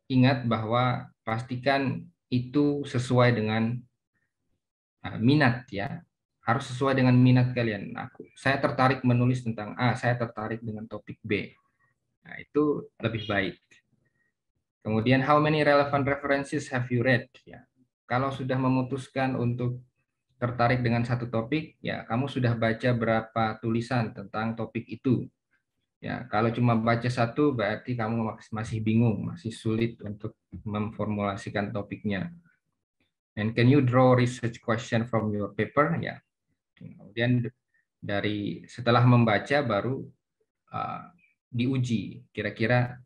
ingat bahwa pastikan itu sesuai dengan minat ya. Harus sesuai dengan minat kalian. Saya tertarik menulis tentang A, saya tertarik dengan topik B. Nah, itu lebih baik. Kemudian, how many relevant references have you read? Ya, kalau sudah memutuskan untuk tertarik dengan satu topik, ya kamu sudah baca berapa tulisan tentang topik itu. Ya, kalau cuma baca satu, berarti kamu masih bingung, masih sulit untuk memformulasikan topiknya. And can you draw research question from your paper? Ya. Kemudian setelah membaca baru diuji kira-kira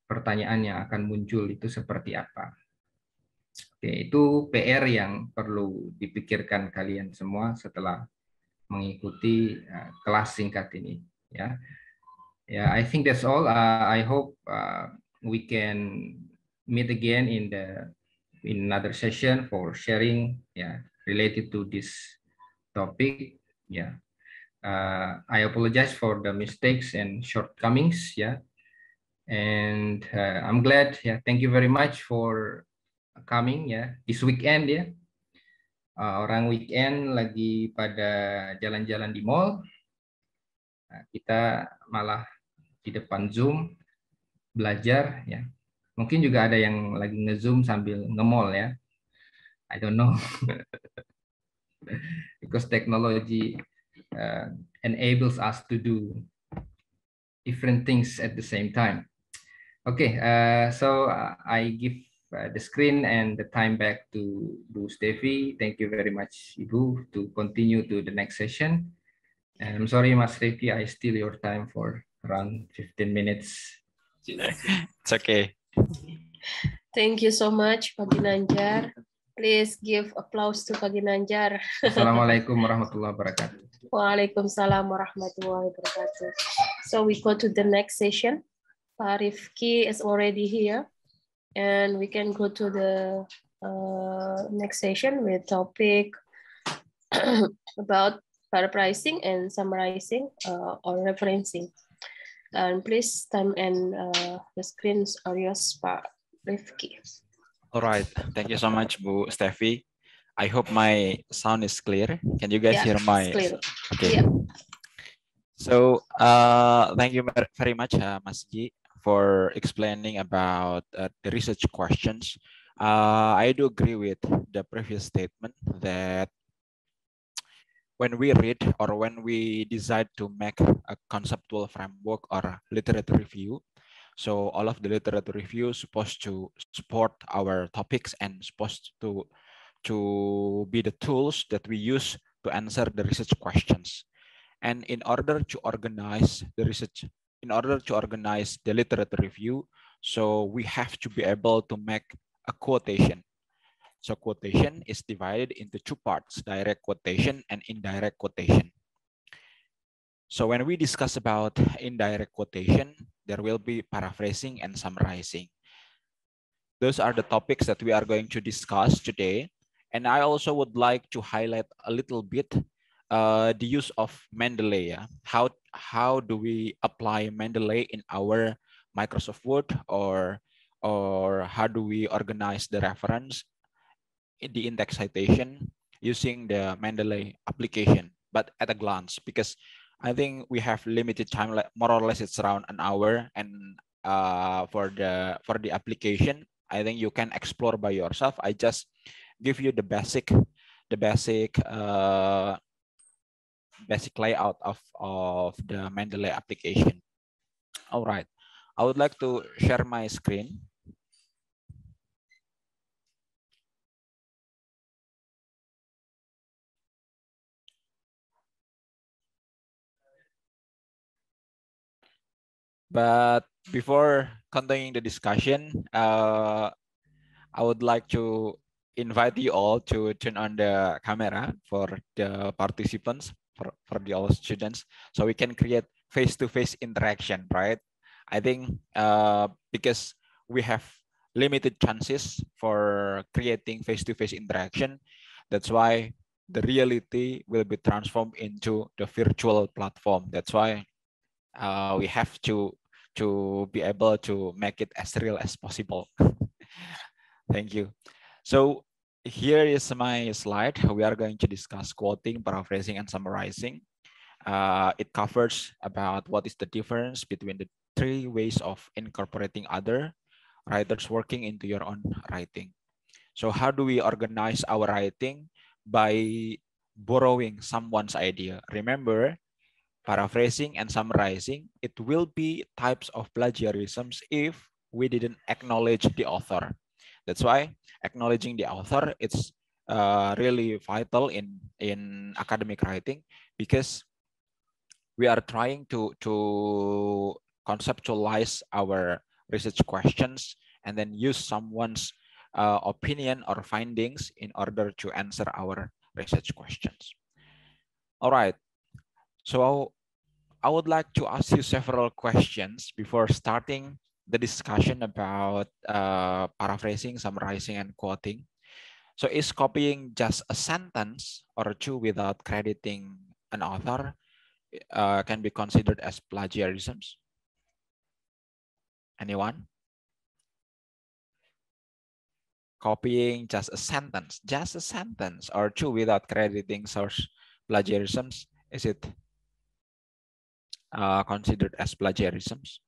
pertanyaan yang akan muncul itu seperti apa. Oke, itu PR yang perlu dipikirkan kalian semua setelah mengikuti kelas singkat ini. Ya, I think that's all. I hope we can meet again in another session for sharing, related to this topic. I apologize for the mistakes and shortcomings. And I'm glad. Thank you very much for coming. This weekend. Orang weekend lagi pada jalan-jalan di mall. Nah, kita malah di depan Zoom belajar. Mungkin juga ada yang lagi nge-Zoom sambil nge-mall ya. I don't know. Because technology enables us to do different things at the same time. Okay, so I give the screen and the time back to Bu Stevi. Thank you very much, Ibu, to continue to the next session. And I'm sorry, Mas Revi, I steal your time for around 15 minutes. It's okay. Thank you so much, Pak Ginanjar. Please give applause to Pak Ginanjar. Assalamualaikum warahmatullahi wabarakatuh. Waalaikumsalam warahmatullahi wabarakatuh. So we go to the next session. Pak Rifki is already here, and we can go to the next session with topic about paraphrasing and summarizing or referencing. And please time and the screens are yours, Pak Rifki. All right. Thank you so much, Bu Stevi. I hope my sound is clear. Can you guys hear my? Clear. Okay. Yeah. So thank you very much, Mas Ji, for explaining about the research questions. I do agree with the previous statement that when we read or when we decide to make a conceptual framework or literature review, so all of the literature review is supposed to support our topics and supposed to be the tools that we use to answer the research questions. And in order to organize the research, in order to organize the literature review, so we have to be able to make a quotation. So quotation is divided into two parts, direct quotation and indirect quotation. So when we discuss about indirect quotation, there will be paraphrasing and summarizing. Those are the topics that we are going to discuss today. And I also would like to highlight a little bit the use of Mendeley. How do we apply Mendeley in our Microsoft Word, or how do we organize the reference in the index citation using the Mendeley application, but at a glance, because I think we have limited time, like more or less it's around an hour, and for the application, I think you can explore by yourself. I just give you the basic layout of the Mendeley application. All right, I would like to share my screen. But before continuing the discussion, I would like to invite you all to turn on the camera for the participants, for the all students, so we can create face-to-face interaction, right? I think because we have limited chances for creating face-to-face interaction, that's why the reality will be transformed into the virtual platform. That's why we have to be able to make it as real as possible. Thank you. So here is my slide. We are going to discuss quoting, paraphrasing, and summarizing. It covers about what is the difference between the 3 ways of incorporating other writers working into your own writing. So how do we organize our writing? By borrowing someone's idea. Remember, paraphrasing and summarizing, it will be types of plagiarisms if we didn't acknowledge the author. That's why acknowledging the author, it's really vital in academic writing, because we are trying to conceptualize our research questions and then use someone's opinion or findings in order to answer our research questions. All right, so I would like to ask you several questions before starting the discussion about paraphrasing, summarizing, and quoting. So is copying just a sentence or two without crediting an author can be considered as plagiarisms? Anyone? Copying just a sentence or two without crediting source plagiarisms, is it considered as plagiarisms?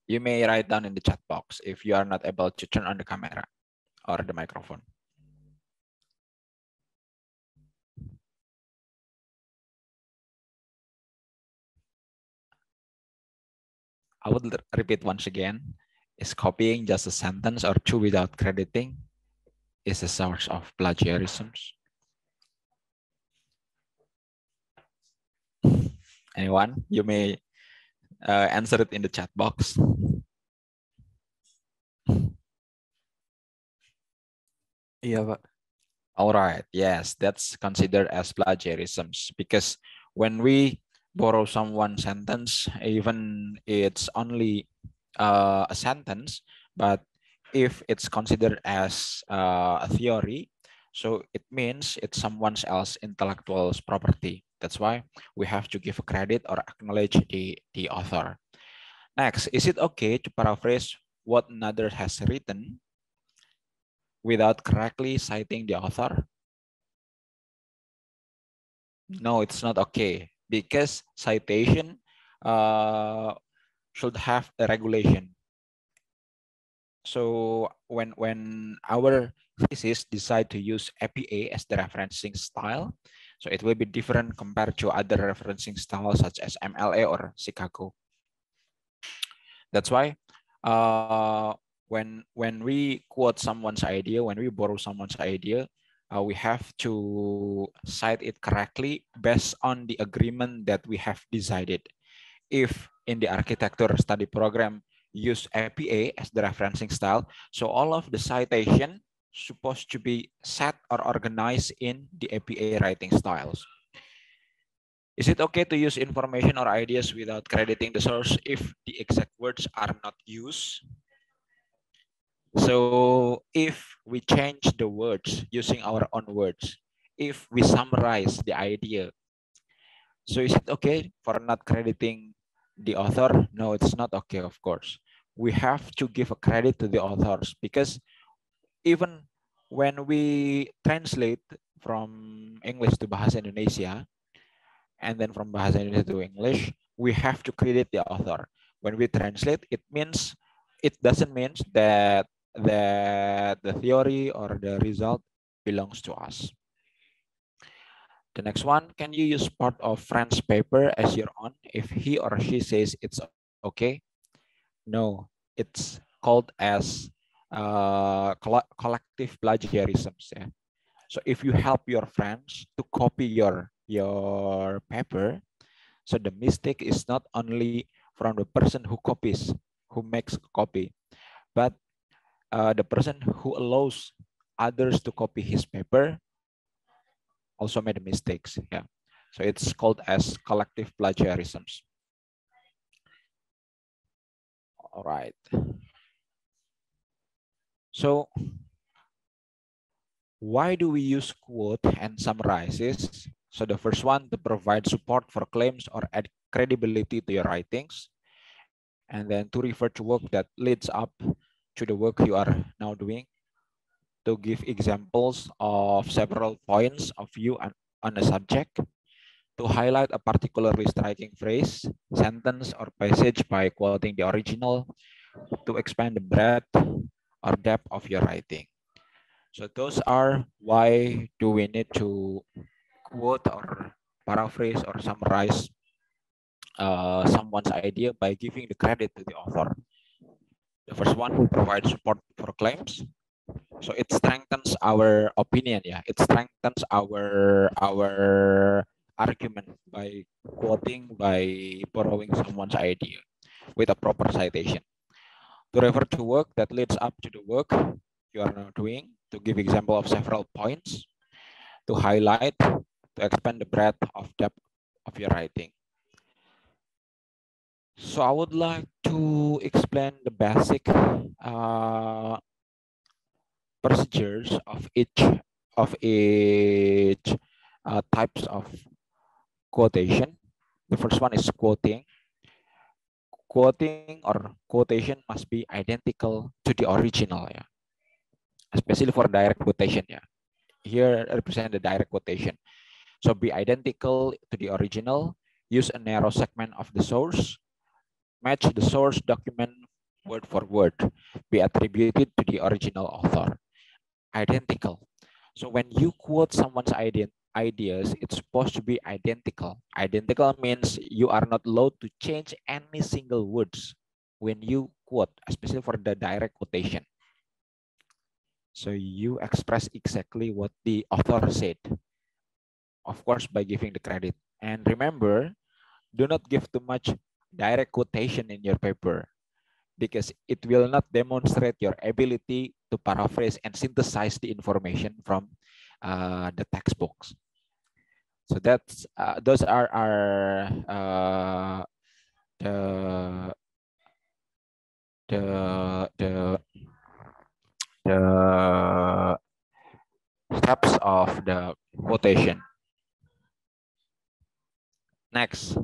You may write down in the chat box if you are not able to turn on the camera or the microphone. I would repeat once again. Is copying just a sentence or two without crediting is a source of plagiarisms? Anyone? You may answer it in the chat box. Iya, Pak. All right. Yes, that's considered as plagiarisms, because when we borrow someone's sentence, even it's only a sentence, but if it's considered as a theory, so it means it's someone else's intellectual property. That's why we have to give a credit or acknowledge the author. Next, is it okay to paraphrase what another has written without correctly citing the author? No, it's not okay, because citation should have a regulation. So when our thesis decide to use APA as the referencing style, so it will be different compared to other referencing styles such as MLA or Chicago. That's why when we quote someone's idea, when we borrow someone's idea, we have to cite it correctly based on the agreement that we have decided. If in the architecture study program use APA as the referencing style, so all of the citation supposed to be set or organized in the APA writing styles. Is it okay to use information or ideas without crediting the source if the exact words are not used? So if we change the words using our own words, if we summarize the idea, so is it okay for not crediting the author? No, it's not okay, of course. We have to give a credit to the authors, because even when we translate from English to Bahasa Indonesia, and then from Bahasa Indonesia to English, we have to credit the author. When we translate, it doesn't mean that the theory or the result belongs to us. The next one, can you use part of friend's paper as your own if he or she says it's okay? No, it's called as collective plagiarisms. Yeah? So if you help your friends to copy your paper, so the mistake is not only from the person who copies, who makes a copy, but the person who allows others to copy his paper also made mistakes. Yeah, so it's called as collective plagiarisms. All right. So why do we use quote and summarizes? So the first one, to provide support for claims or add credibility to your writings, and then to refer to work that leads up to the work you are now doing, to give examples of several points of view on a subject, to highlight a particularly striking phrase, sentence, or passage by quoting the original, to expand the breadth or depth of your writing. So those are why do we need to quote or paraphrase or summarize someone's idea by giving the credit to the author. The first one, provide support for claims. So it strengthens our opinion, yeah. It strengthens our argument by quoting, by borrowing someone's idea with a proper citation. To refer to work that leads up to the work you are now doing, to give example of several points, to highlight, to expand the breadth of depth of your writing. So I would like to explain the basic procedures of each types of quotation. The first one is quoting. Quoting or quotation must be identical to the original, yeah. Especially for direct quotation, yeah. Here represent the direct quotation. So be identical to the original. Use a narrow segment of the source. Match the source document word for word. Be attributed to the original author. Identical. So when you quote someone's ideas, it's supposed to be identical. Identical means you are not allowed to change any single words when you quote, especially for the direct quotation. So you express exactly what the author said, of course, by giving the credit. And remember, do not give too much direct quotation in your paper, because it will not demonstrate your ability to paraphrase and synthesize the information from the textbooks. So that's those are our the steps of the quotation. Next,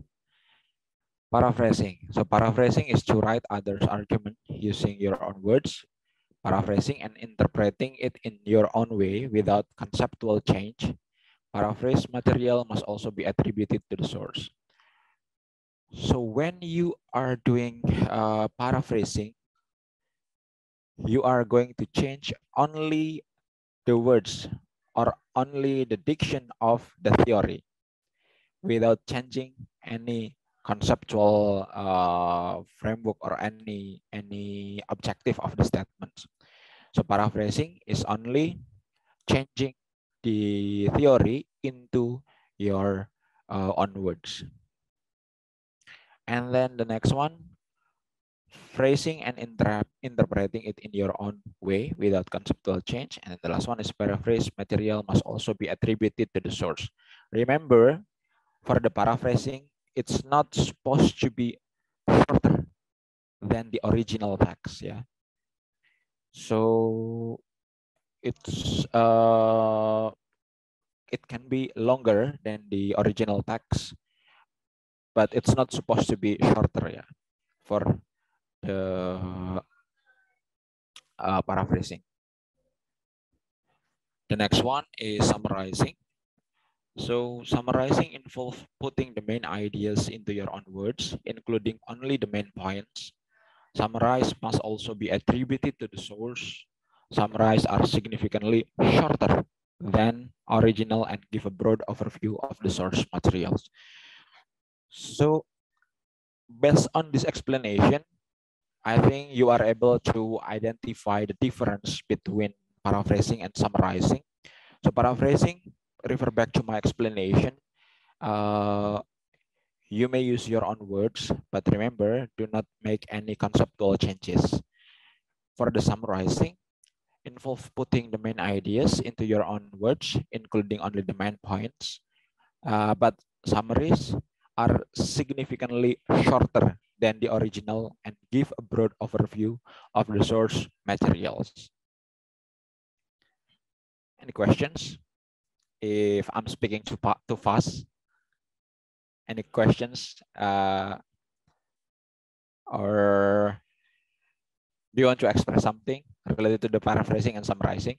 paraphrasing. So paraphrasing is to write others' argument using your own words. Paraphrasing and interpreting it in your own way without conceptual change. Paraphrase material must also be attributed to the source. So when you are doing paraphrasing, you are going to change only the words or only the diction of the theory without changing any conceptual framework or any objective of the statements. So paraphrasing is only changing the theory into your own words. And then the next one, phrasing and interpreting it in your own way without conceptual change. And the last one is paraphrase material must also be attributed to the source. Remember, for the paraphrasing, it's not supposed to be shorter than the original text, yeah. So it's it can be longer than the original text, but it's not supposed to be shorter, yeah, for the paraphrasing. The next one is summarizing. So summarizing involves putting the main ideas into your own words, including only the main points. Summarize must also be attributed to the source. Summarize are significantly shorter than original and give a broad overview of the source materials. So based on this explanation, I think you are able to identify the difference between paraphrasing and summarizing. So paraphrasing, refer back to my explanation. You may use your own words, but remember, do not make any conceptual changes. For the summarizing, involve putting the main ideas into your own words, including only the main points. But summaries are significantly shorter than the original and give a broad overview of the source materials. Any questions? If I'm speaking too fast, any questions? Or do you want to express something related to the paraphrasing and summarizing?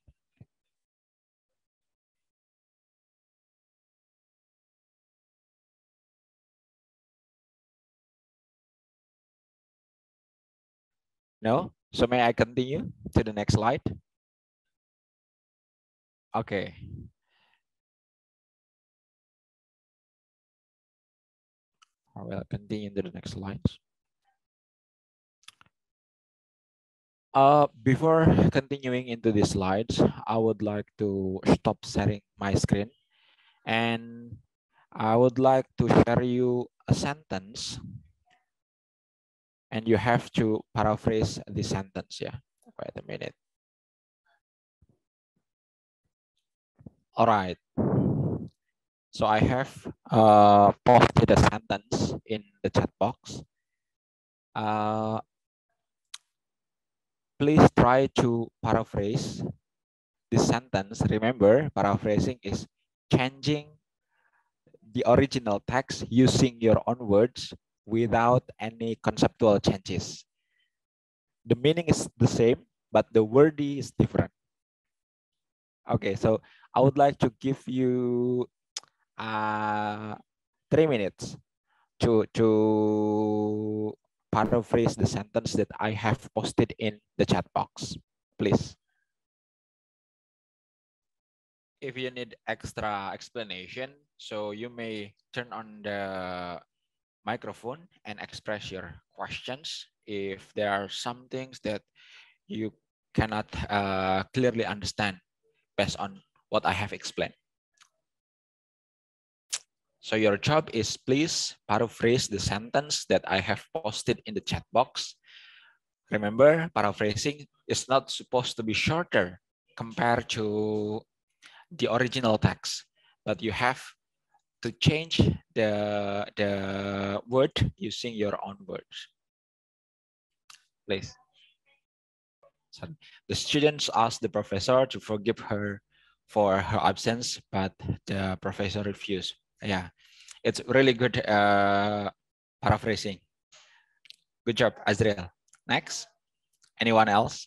No? So may I continue to the next slide? Okay. I will continue to the next slides. Before continuing into the slides, I would like to stop sharing my screen, and I would like to share you a sentence, and you have to paraphrase the sentence. Yeah, wait a minute. All right. So I have posted a sentence in the chat box. Please try to paraphrase this sentence. Remember, paraphrasing is changing the original text using your own words without any conceptual changes. The meaning is the same, but the wording is different. Okay, so I would like to give you 3 minutes to paraphrase the sentence that I have posted in the chat box, please. If you need extra explanation, so you may turn on the microphone and express your questions if there are some things that you cannot clearly understand based on what I have explained. So your job is please paraphrase the sentence that I have posted in the chat box. Remember, paraphrasing is not supposed to be shorter compared to the original text, but you have to change the word using your own words. Please. So the students asked the professor to forgive her for her absence, but the professor refused. Yeah, it's really good paraphrasing. Good job, Azriel. Next. Anyone else?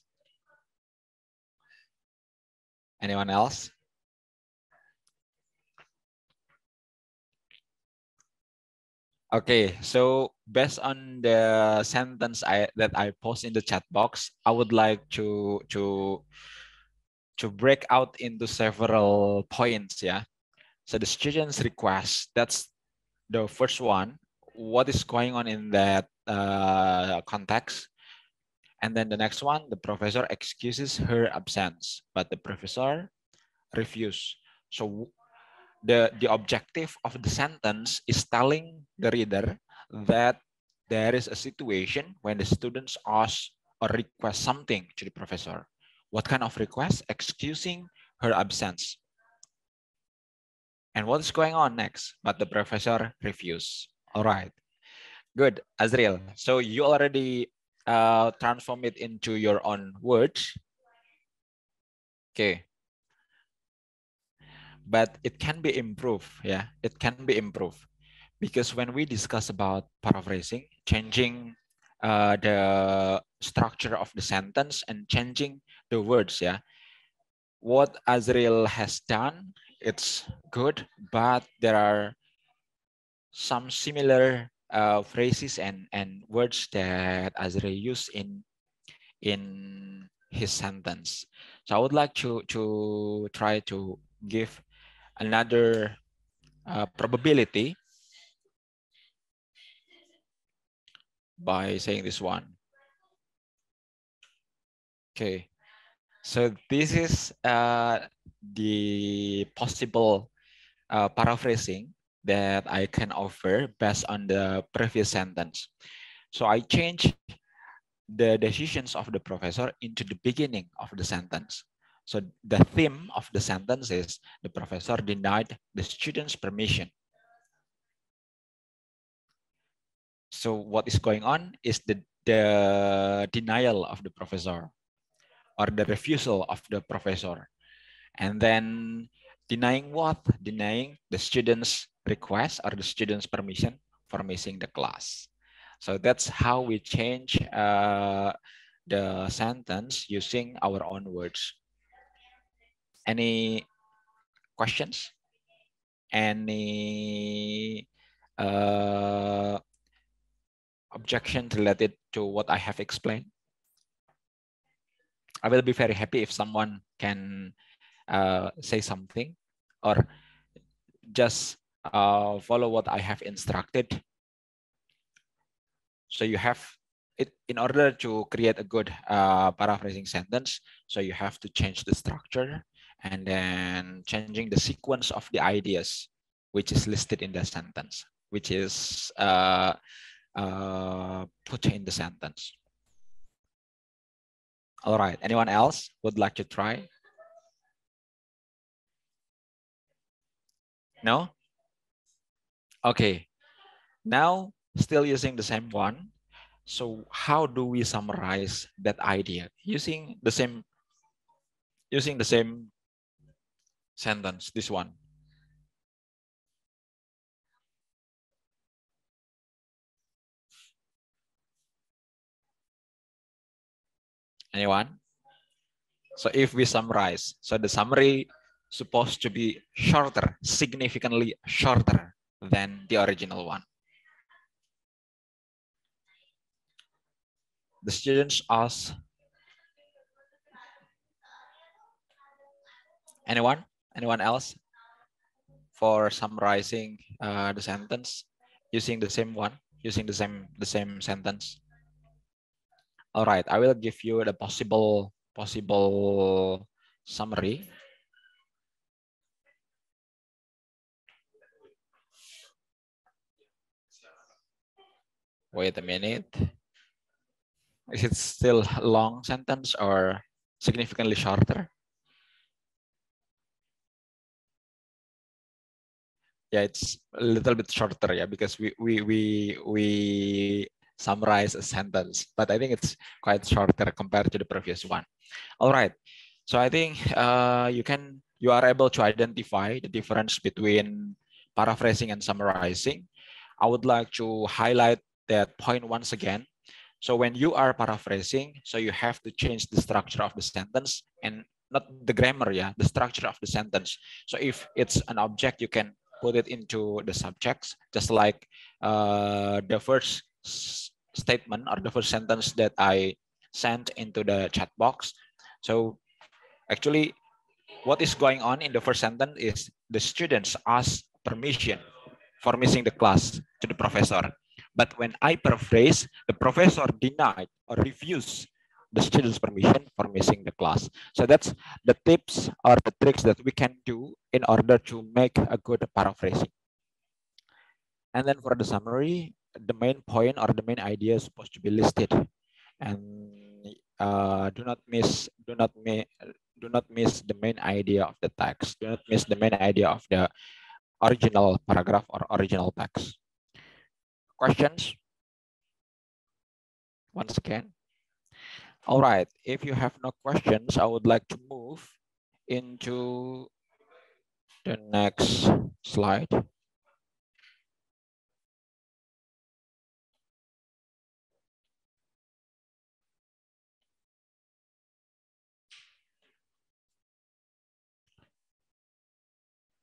Anyone else? Okay, so based on the sentence that I post in the chat box, I would like to break out into several points. Yeah. So the students' request, that's the first one. What is going on in that context? And then the next one, the professor excuses her absence, but the professor refused. So the objective of the sentence is telling the reader that there is a situation when the students ask or request something to the professor. What kind of request? Excusing her absence. And what is going on next? But the professor refused. All right, good, Azriel. So you already transform it into your own words. Okay. But it can be improved. Yeah, it can be improved. Because when we discuss about paraphrasing, changing the structure of the sentence and changing the words, yeah, what Azriel has done, it's good, but there are some similar phrases and words that Azriel used in his sentence. So I would like to try to give another probability by saying this one. Okay, so this is the possible paraphrasing that I can offer based on the previous sentence. So I change the decisions of the professor into the beginning of the sentence. So the theme of the sentence is the professor denied the students permission. So what is going on is the denial of the professor or the refusal of the professor. And then denying what? Denying the student's request or the student's permission for missing the class. So that's how we change the sentence using our own words. Any questions? Any objection related to what I have explained? I will be very happy if someone can say something or just follow what I have instructed. So you have it in order to create a good paraphrasing sentence. So you have to change the structure and then changing the sequence of the ideas, which is listed in the sentence, which is put in the sentence. All right. Anyone else would like to try? No? Okay. Now, still using the same one. So how do we summarize that idea using the same sentence, this one? Anyone? So if we summarize, so the summary supposed to be shorter, significantly shorter than the original one. The students ask, anyone else for summarizing the sentence using the same one, using the same sentence? All right, I will give you the possible summary. Wait a minute. Is it still a long sentence or significantly shorter? Yeah, it's a little bit shorter, yeah, because we summarize a sentence, but I think it's quite shorter compared to the previous one. All right, so I think you are able to identify the difference between paraphrasing and summarizing. I would like to highlight that point once again. So when you are paraphrasing, so you have to change the structure of the sentence and not the grammar, yeah, the structure of the sentence. So if it's an object, you can put it into the subjects, just like the first statement or the first sentence that I sent into the chat box. So actually, what is going on in the first sentence is the students ask permission for missing the class to the professor. But when I paraphrase, the professor denied or refused the student's permission for missing the class. So that's the tips or the tricks that we can do in order to make a good paraphrasing. And then for the summary, the main point or the main idea is supposed to be listed, and do not miss the main idea of the text. Do not miss the main idea of the original paragraph or original text. Questions? Once again. All right, if you have no questions, I would like to move into the next slide.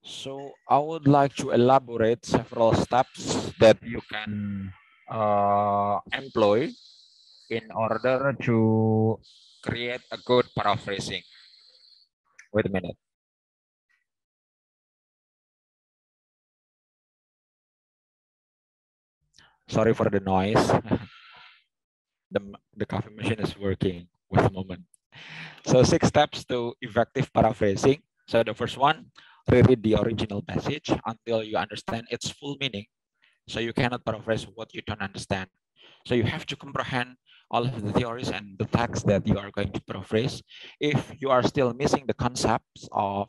So I would like to elaborate several steps that you can employ in order to create a good paraphrasing. Wait a minute. Sorry for the noise. The coffee machine is working. Wait a moment. So 6 steps to effective paraphrasing. So the first one, reread the original message until you understand its full meaning. So you cannot paraphrase what you don't understand. So you have to comprehend all of the theories and the text that you are going to paraphrase. If you are still missing the concepts of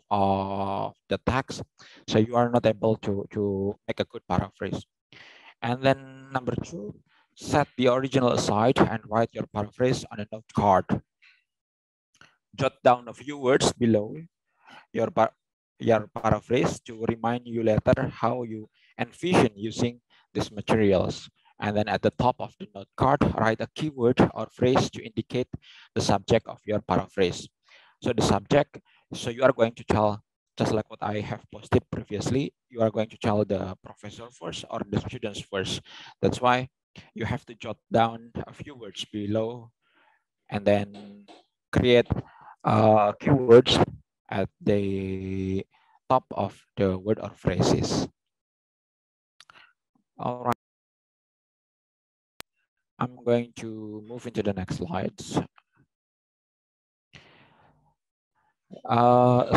the text, so you are not able to make a good paraphrase. And then number 2, set the original aside and write your paraphrase on a note card. Jot down a few words below your paraphrase to remind you later how you envision using these materials. And then at the top of the note card, write a keyword or phrase to indicate the subject of your paraphrase. So the subject, so you are going to tell, just like what I have posted previously, you are going to tell the professor first or the students first. That's why you have to jot down a few words below and then create keywords at the top of the word or phrases. All right. I'm going to move into the next slides.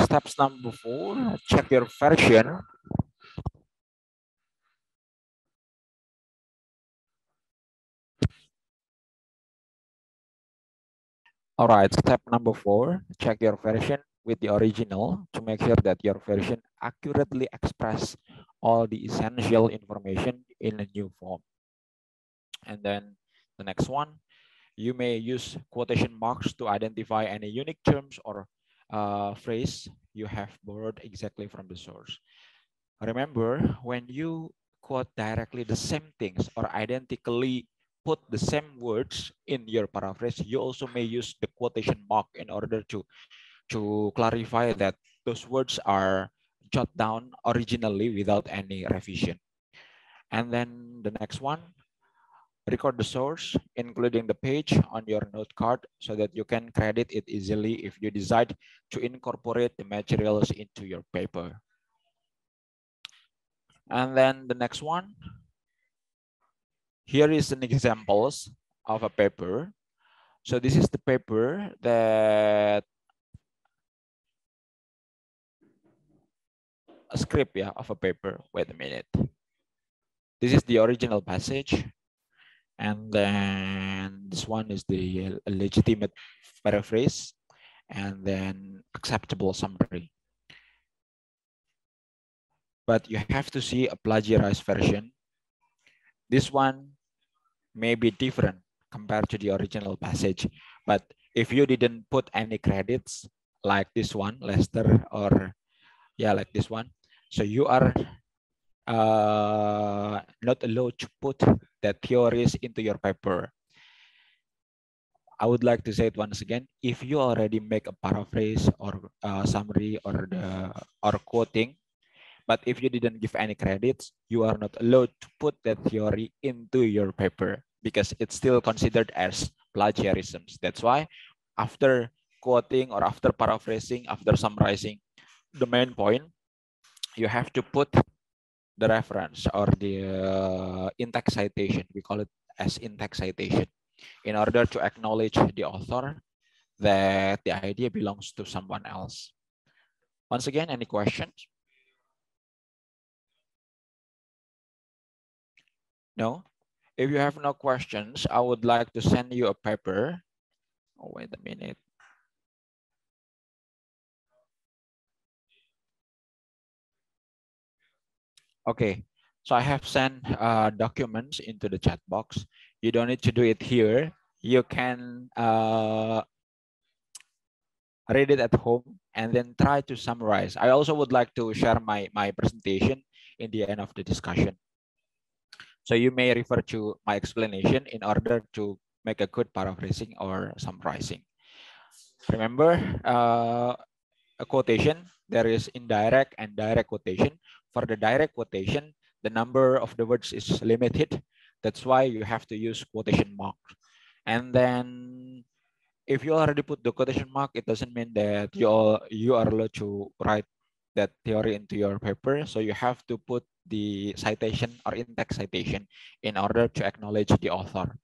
Steps number 4, check your version. All right, step number 4, check your version with the original to make sure that your version accurately express all the essential information in a new form. And then the next one, you may use quotation marks to identify any unique terms or phrase you have borrowed exactly from the source. Remember, when you quote directly the same things or identically put the same words in your paraphrase, you also may use the quotation mark in order to clarify that those words are jot down originally without any revision. And then the next one, record the source, including the page on your note card so that you can credit it easily if you decide to incorporate the materials into your paper. And then the next one, here is an examples of a paper. So this is the paper that a script of a paper. Wait a minute. This is the original passage. And then this one is the legitimate paraphrase and then acceptable summary. But you have to see a plagiarized version. This one may be different compared to the original passage. But if you didn't put any credits like this one, Lester, or like this one, so you are not allowed to put the theories into your paper. I would like to say it once again. If you already make a paraphrase or summary or quoting, but if you didn't give any credits, you are not allowed to put that theory into your paper because it's still considered as plagiarism. That's why after quoting or after paraphrasing, after summarizing the main point, you have to put the reference or the in-text citation. We call it as in-text citation in order to acknowledge the author that the idea belongs to someone else. Once again, any questions? No? If you have no questions, I would like to send you a paper. Oh, wait a minute. Okay, so I have sent documents into the chat box. You don't need to do it here. You can read it at home and then try to summarize. I also would like to share my presentation in the end of the discussion. So you may refer to my explanation in order to make a good paraphrasing or summarizing. Remember, a quotation, there is indirect and direct quotation. For the direct quotation, the number of the words is limited. That's why you have to use quotation mark. And then if you already put the quotation mark, it doesn't mean that you are allowed to write that theory into your paper. So you have to put the citation or in-text citation in order to acknowledge the author.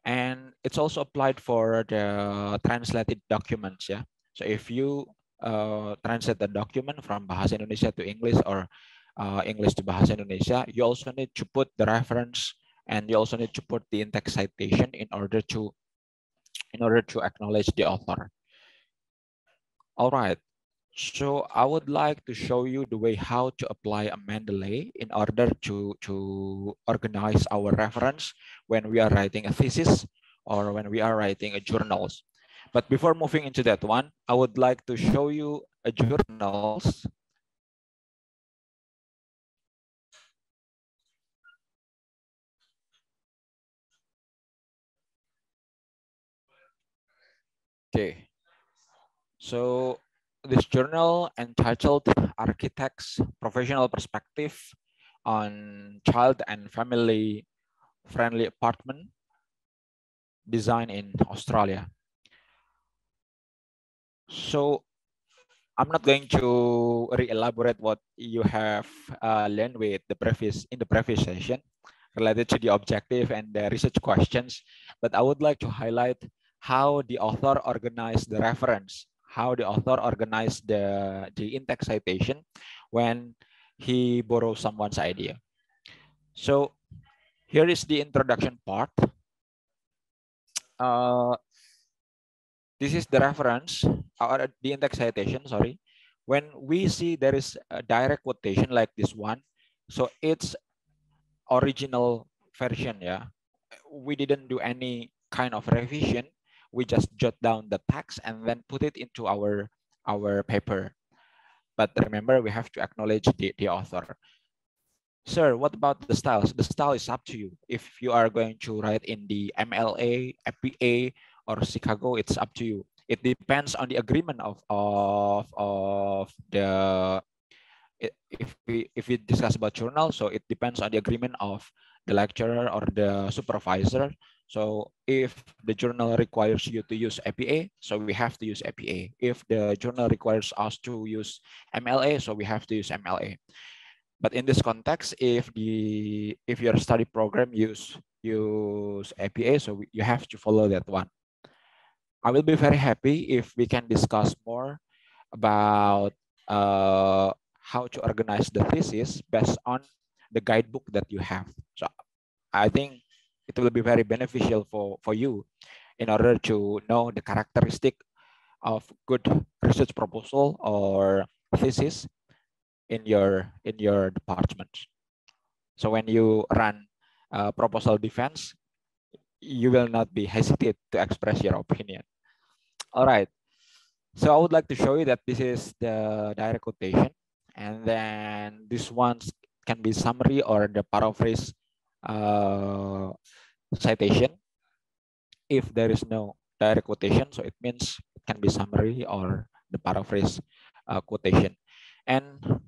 And it's also applied for the translated documents. Yeah. So if you translate the document from Bahasa Indonesia to English or English to Bahasa Indonesia, you also need to put the reference and you also need to put the in-text citation in order to acknowledge the author. All right. So I would like to show you the way how to apply a Mendeley in order to organize our reference when we are writing a thesis or when we are writing a journals. But before moving into that one, I would like to show you a journals. Okay. So this journal entitled Architects Professional Perspective on Child and Family Friendly Apartment design in Australia. So I'm not going to re-elaborate what you have learned with the in the previous session related to the objective and the research questions, but I would like to highlight how the author organized the reference, how the author organized the in-text citation when he borrows someone's idea. So here is the introduction part. This is the reference or the in-text citation, sorry. When we see there is a direct quotation like this one, so it's original version, yeah. We didn't do any kind of revision. We just jot down the text and then put it into our paper. But remember, we have to acknowledge the author. Sir, what about the styles? The style is up to you. If you are going to write in the MLA, FPA, or Chicago, it's up to you. It depends on the agreement of the, if we discuss about journal, so it depends on the agreement of the lecturer or the supervisor. So if the journal requires you to use APA, so we have to use APA. If the journal requires us to use MLA, so we have to use MLA. But in this context, if your study program use APA, so you have to follow that one. I will be very happy if we can discuss more about how to organize the thesis based on the guidebook that you have. So I think it will be very beneficial for you in order to know the characteristic of good research proposal or thesis in your department. So when you run proposal defense, you will not be hesitate to express your opinion. All right. So I would like to show you that this is the direct quotation, and then this ones can be summary or the paraphrase citation. If there is no direct quotation, so it means it can be summary or the paraphrase quotation. And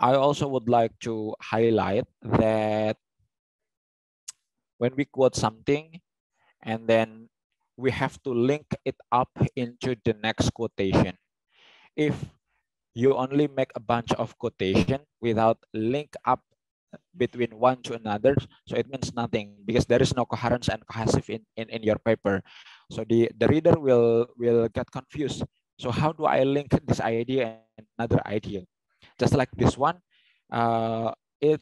I also would like to highlight that when we quote something and then we have to link it up into the next quotation. If you only make a bunch of quotation without link up between one to another, so it means nothing because there is no coherence and cohesive in your paper. So the reader will get confused. So how do I link this idea and another idea? Just like this one, it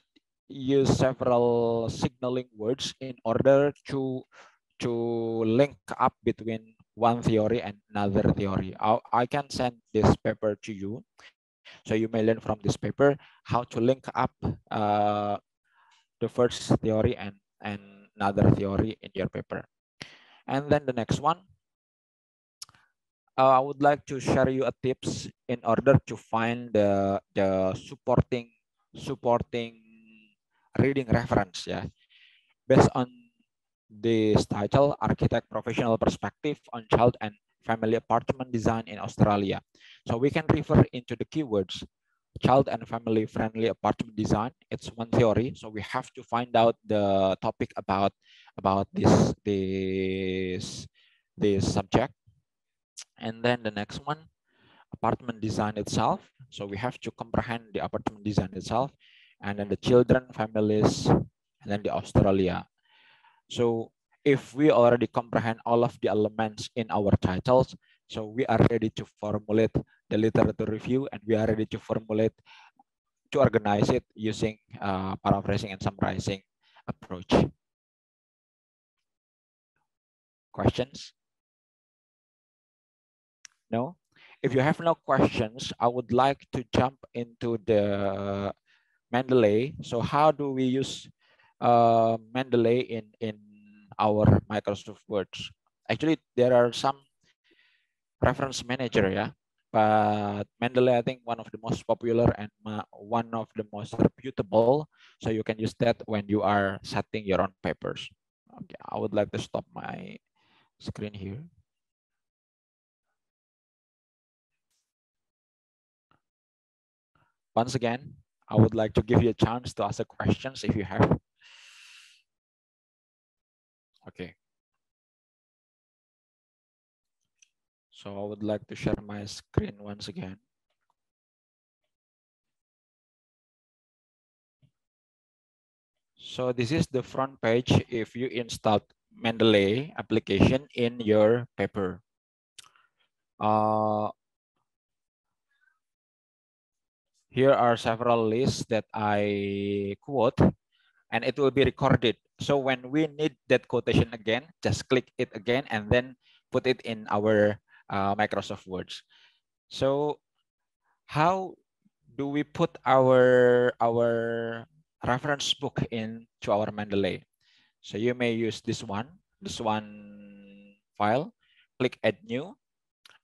use several signaling words in order to link up between one theory and another theory. I can send this paper to you, so you may learn from this paper how to link up the first theory and another theory in your paper. And then the next one, I would like to share you a tips in order to find the supporting reading reference, yeah, based on this title, Architect Professional Perspective on Child and Family Apartment Design in Australia. So we can refer into the keywords child and family friendly apartment design. It's one theory, so we have to find out the topic about this subject. And then the next one, apartment design itself. So we have to comprehend the apartment design itself, and then the children, families, and then the Australia. So if we already comprehend all of the elements in our titles, so we are ready to formulate the literature review, and we are ready to formulate, to organize it using paraphrasing and summarizing approach. Questions? No? If you have no questions, I would like to jump into the Mendeley. So how do we use Mendeley in our Microsoft Words? Actually, there are some reference manager, yeah, but Mendeley, I think one of the most popular and one of the most reputable. So you can use that when you are setting your own papers. Okay, I would like to stop my screen here. Once again, I would like to give you a chance to ask questions if you have. Okay. So I would like to share my screen once again. So this is the front page if you installed Mendeley application in your paper. Here are several lists that I quote, and it will be recorded. So when we need that quotation again, just click it again and then put it in our Microsoft Words. So how do we put our reference book into our Mendeley? So you may use this one file, click add new,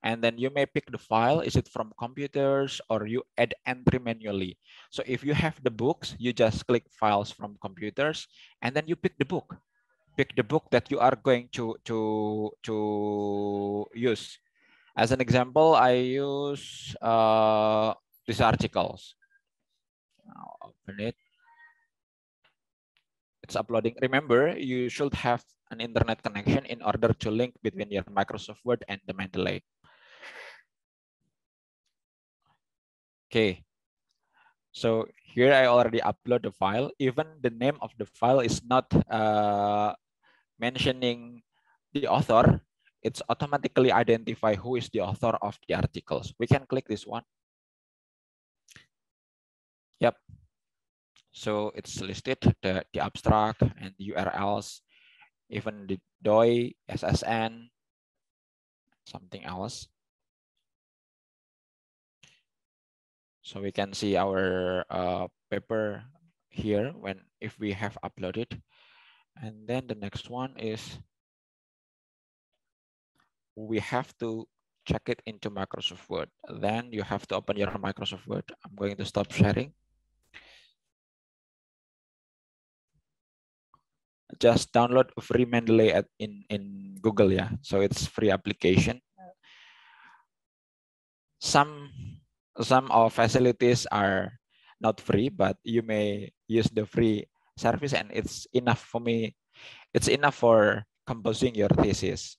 and then you may pick the file. Is it from computers or you add entry manually? So if you have the books, you just click files from computers and then you pick the book. Pick the book that you are going to use. As an example, I use these articles. I'll open it. It's uploading. Remember, you should have an internet connection in order to link between your Microsoft Word and the Mendeley. Okay. So here I already upload the file. Even the name of the file is not mentioning the author. It's automatically identify who is the author of the articles. We can click this one. Yep. So it's listed the abstract and the URLs, even the DOI, SSN, something else. So we can see our paper here if we have uploaded. And then the next one is we have to check it into Microsoft Word. Then you have to open your Microsoft Word. I'm going to stop sharing. Just download a free Mendeley in Google, yeah. So it's free application. Some of facilities are not free, but you may use the free service, and it's enough for me. It's enough for composing your thesis.